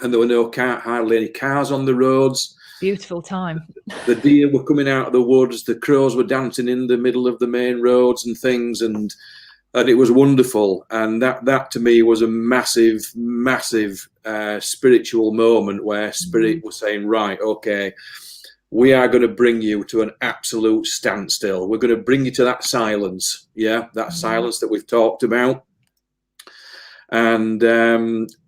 And there were hardly any cars on the roads. Beautiful time. The deer were coming out of the woods. The crows were dancing in the middle of the main roads and things, and it was wonderful. And that to me was a massive, massive spiritual moment where Spirit was saying, right, okay, we are going to bring you to an absolute standstill. We're going to bring you to that silence, that silence that we've talked about. And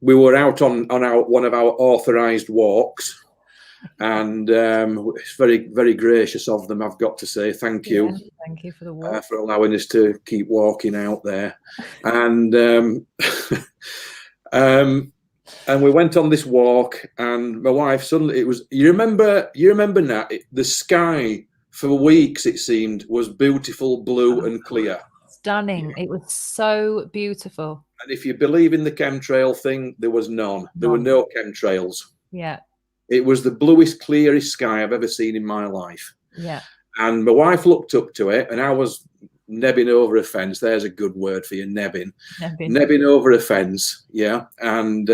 we were out on one of our authorised walks, and it's very, very gracious of them, I've got to say. Thank you. Yeah, thank you for the walk. For allowing us to keep walking out there. And and we went on this walk, and my wife suddenly, it was, you remember Nat, the sky for weeks, it seemed, was beautiful, blue and clear. Stunning. It was so beautiful. And if you believe in the chemtrail thing, there was none. There were no chemtrails. Yeah. It was the bluest, clearest sky I've ever seen in my life. Yeah. And my wife looked up to it, and I was nebbing over a fence. There's a good word for you, nebbing. Nebbing over a fence, yeah. And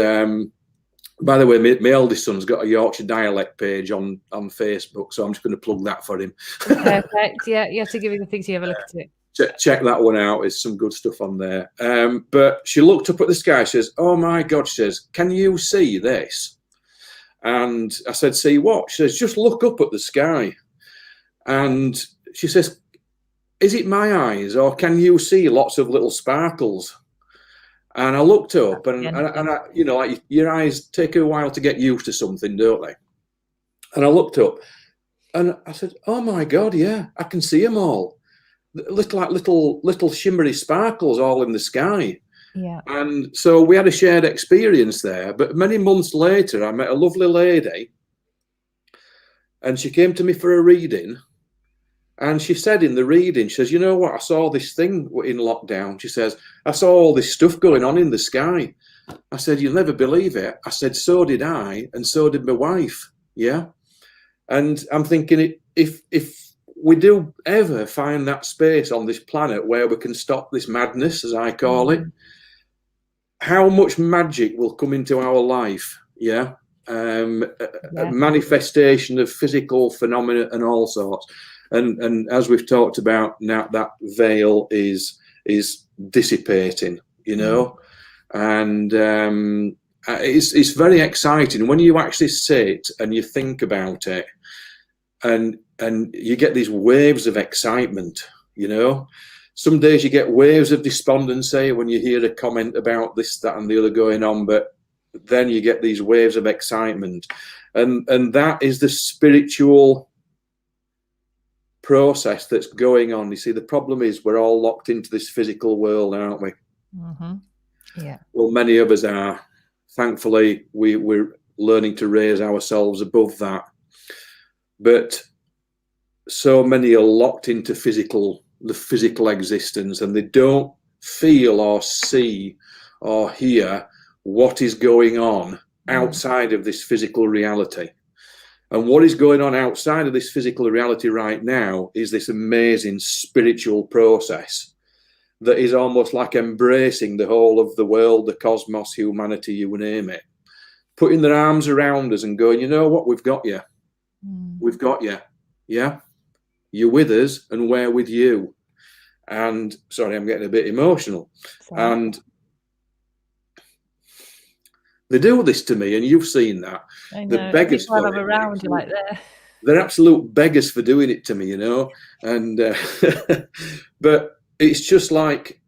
by the way, my eldest son's got a Yorkshire dialect page on Facebook, so I'm just going to plug that for him. Perfect. Yeah, you have to give me the thing to have a look at it. Check that one out. There's some good stuff on there. But she looked up at the sky. She says, "Oh my God," she says, "can you see this?" And I said, "See what?" She says, "Just look up at the sky." And she says, "Is it my eyes, or can you see lots of little sparkles?" And I looked up, and I, you know, like your eyes take a while to get used to something, don't they? And I looked up, and I said, "Oh my God, yeah, I can see them all. Little shimmery sparkles all in the sky." Yeah. And so we had a shared experience there. But many months later, I met a lovely lady, and she came to me for a reading. And she said in the reading, she says, "You know what? I saw this thing in lockdown." She says, "I saw all this stuff going on in the sky." I said, "You'll never believe it." I said, "So did I, and so did my wife." Yeah. And I'm thinking, if we do ever find that space on this planet where we can stop this madness, as I call it, how much magic will come into our life? Yeah. A manifestation of physical phenomena and all sorts. And as we've talked about now, that veil is dissipating, you know, and it's very exciting when you actually sit and you think about it, and you get these waves of excitement, you know. Some days you get waves of despondency when you hear a comment about this, that, and the other going on, but then you get these waves of excitement, and that is the spiritual process that's going on. You see, the problem is we're all locked into this physical world, aren't we? Yeah. Well, many of us are. Thankfully, we're learning to raise ourselves above that. But so many are locked into the physical existence, and they don't feel or see or hear what is going on outside of this physical reality. And what is going on outside of this physical reality right now is this amazing spiritual process that is almost like embracing the whole of the world, the cosmos, humanity, you name it, putting their arms around us and going, "You know what? We've got you. We've got you. Yeah. You're with us, and we're with you." And sorry, I'm getting a bit emotional. Sorry. And they do this to me, and you've seen that. I know. The beggars for it. Around you like that. They're absolute beggars for doing it to me, you know. And but it's just like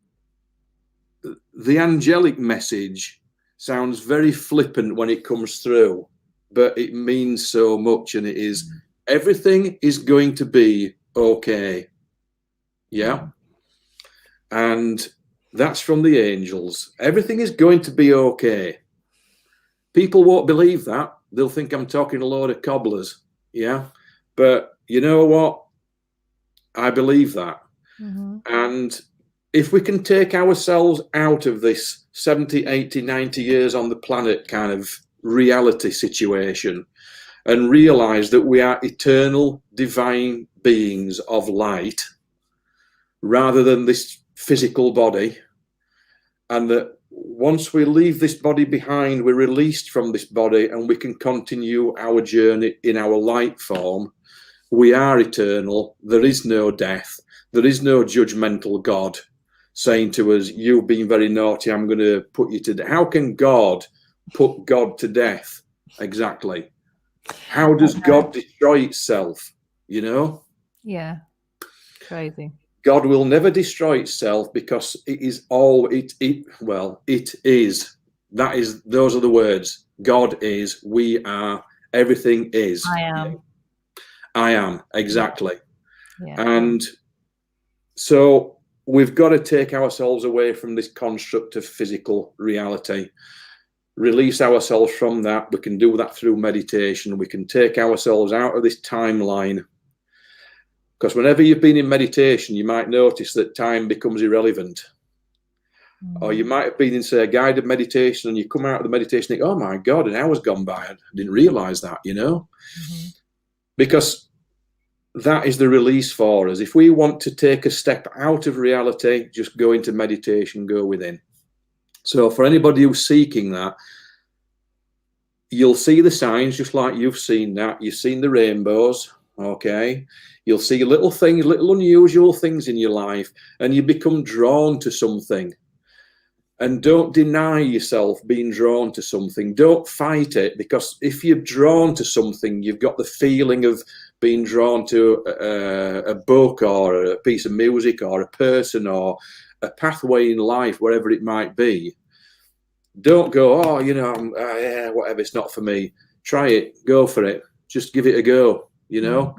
the angelic message sounds very flippant when it comes through, but it means so much, and it is everything is going to be okay. Yeah. And that's from the angels. Everything is going to be okay. People won't believe that. They'll think I'm talking a load of cobblers. Yeah. But you know what? I believe that. And if we can take ourselves out of this 70, 80, 90 years on the planet kind of reality situation and realize that we are eternal divine beings of light rather than this physical body, and that once we leave this body behind, we're released from this body and we can continue our journey in our light form. We are eternal. There is no death. There is no judgmental God saying to us, you've been very naughty, I'm going to put you to death. How can God put God to death? Exactly. How does God destroy itself? You know? Yeah. Crazy. God will never destroy itself because it is all it is. Those are the words. God is, we are, everything is. I am. I am, exactly. Yeah. And so we've got to take ourselves away from this construct of physical reality, release ourselves from that. We can do that through meditation. We can take ourselves out of this timeline. Because whenever you've been in meditation, you might notice that time becomes irrelevant. Or you might have been in, say, a guided meditation and you come out of the meditation and think, oh my God, an hour's gone by. I didn't realize that, you know? Because that is the release for us. If we want to take a step out of reality, just go into meditation, go within. So for anybody who's seeking that, you'll see the signs just like you've seen that. You've seen the rainbows, okay? You'll see little things, little unusual things in your life, and you become drawn to something. And don't deny yourself being drawn to something. Don't fight it, because if you're drawn to something, you've got the feeling of being drawn to a book or a piece of music or a person or a pathway in life, wherever it might be. Don't go, oh, you know, whatever, it's not for me. Try it, go for it. Just give it a go, you know,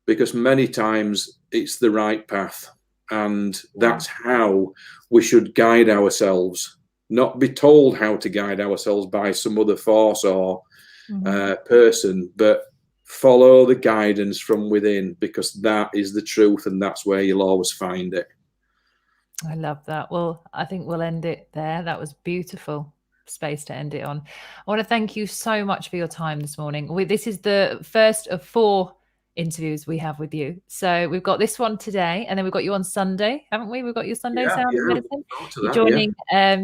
because many times it's the right path. And that's how we should guide ourselves, not be told how to guide ourselves by some other force or person, but follow the guidance from within, because that is the truth and that's where you'll always find it. I love that. Well, I think we'll end it there. That was beautiful space to end it on. I want to thank you so much for your time this morning. This is the first of 4 interviews we have with you. So we've got this one today, and then we've got you on Sunday, haven't we? We've got your Sunday sound and medicine. You're joining,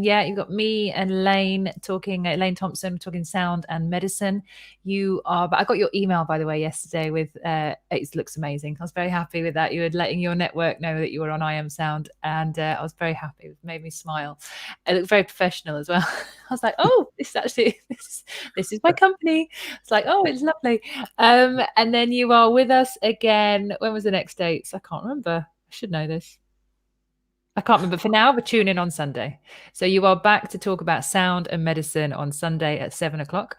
you've got me and Lane talking, Lane Thompson talking sound and medicine. You are, but I got your email, by the way, yesterday with, it looks amazing. I was very happy with that. You were letting your network know that you were on I Am Sound, and I was very happy. It made me smile. It looked very professional as well. I was like, oh, this is my company. It's like, oh, it's lovely. And then you are with us again. When was the next dates? I can't remember. I should know this. I can't remember for now, but tune in on Sunday. So you are back to talk about sound and medicine on Sunday at 7 o'clock.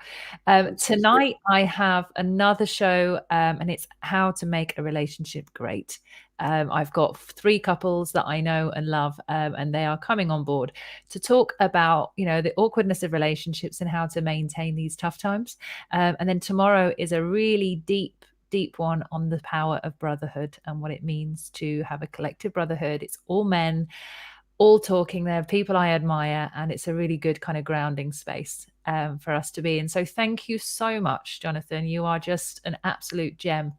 Tonight, I have another show, and it's how to make a relationship great. I've got 3 couples that I know and love, and they are coming on board to talk about, you know, the awkwardness of relationships and how to maintain these tough times. And then tomorrow is a really deep one on the power of brotherhood and what it means to have a collective brotherhood. It's all men, all talking. They're people I admire, and it's a really good kind of grounding space for us to be in. So thank you so much, Jonathan. You are just an absolute gem.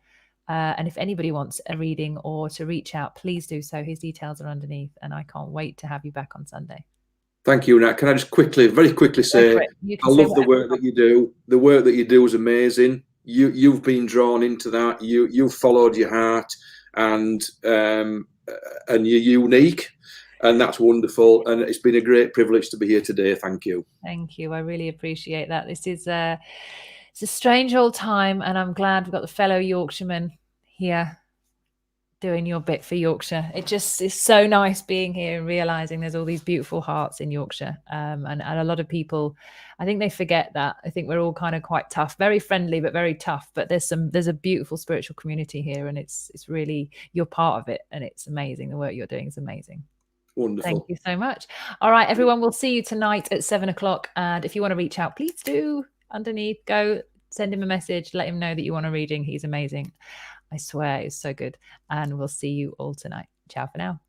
And if anybody wants a reading or to reach out, please do so. His details are underneath, and I can't wait to have you back on Sunday. Thank you, Nat. Can I just very quickly say, I love the work that you do. The work that you do is amazing. You've been drawn into that. You've followed your heart, and you're unique, and that's wonderful. And it's been a great privilege to be here today. Thank you. Thank you. I really appreciate that. This is it's a strange old time, and I'm glad we've got the fellow Yorkshireman here doing your bit for Yorkshire. It just is so nice being here and realizing there's all these beautiful hearts in Yorkshire. And a lot of people, I think they forget that. I think we're all kind of quite tough, very friendly, but very tough. But there's a beautiful spiritual community here, and it's really, you're part of it, and it's amazing. The work you're doing is amazing. Wonderful. Thank you so much. All right, everyone, we'll see you tonight at 7 o'clock. And if you want to reach out, please do. Underneath, go send him a message, let him know that you want a reading. He's amazing. I swear it's so good. And we'll see you all tonight. Ciao for now.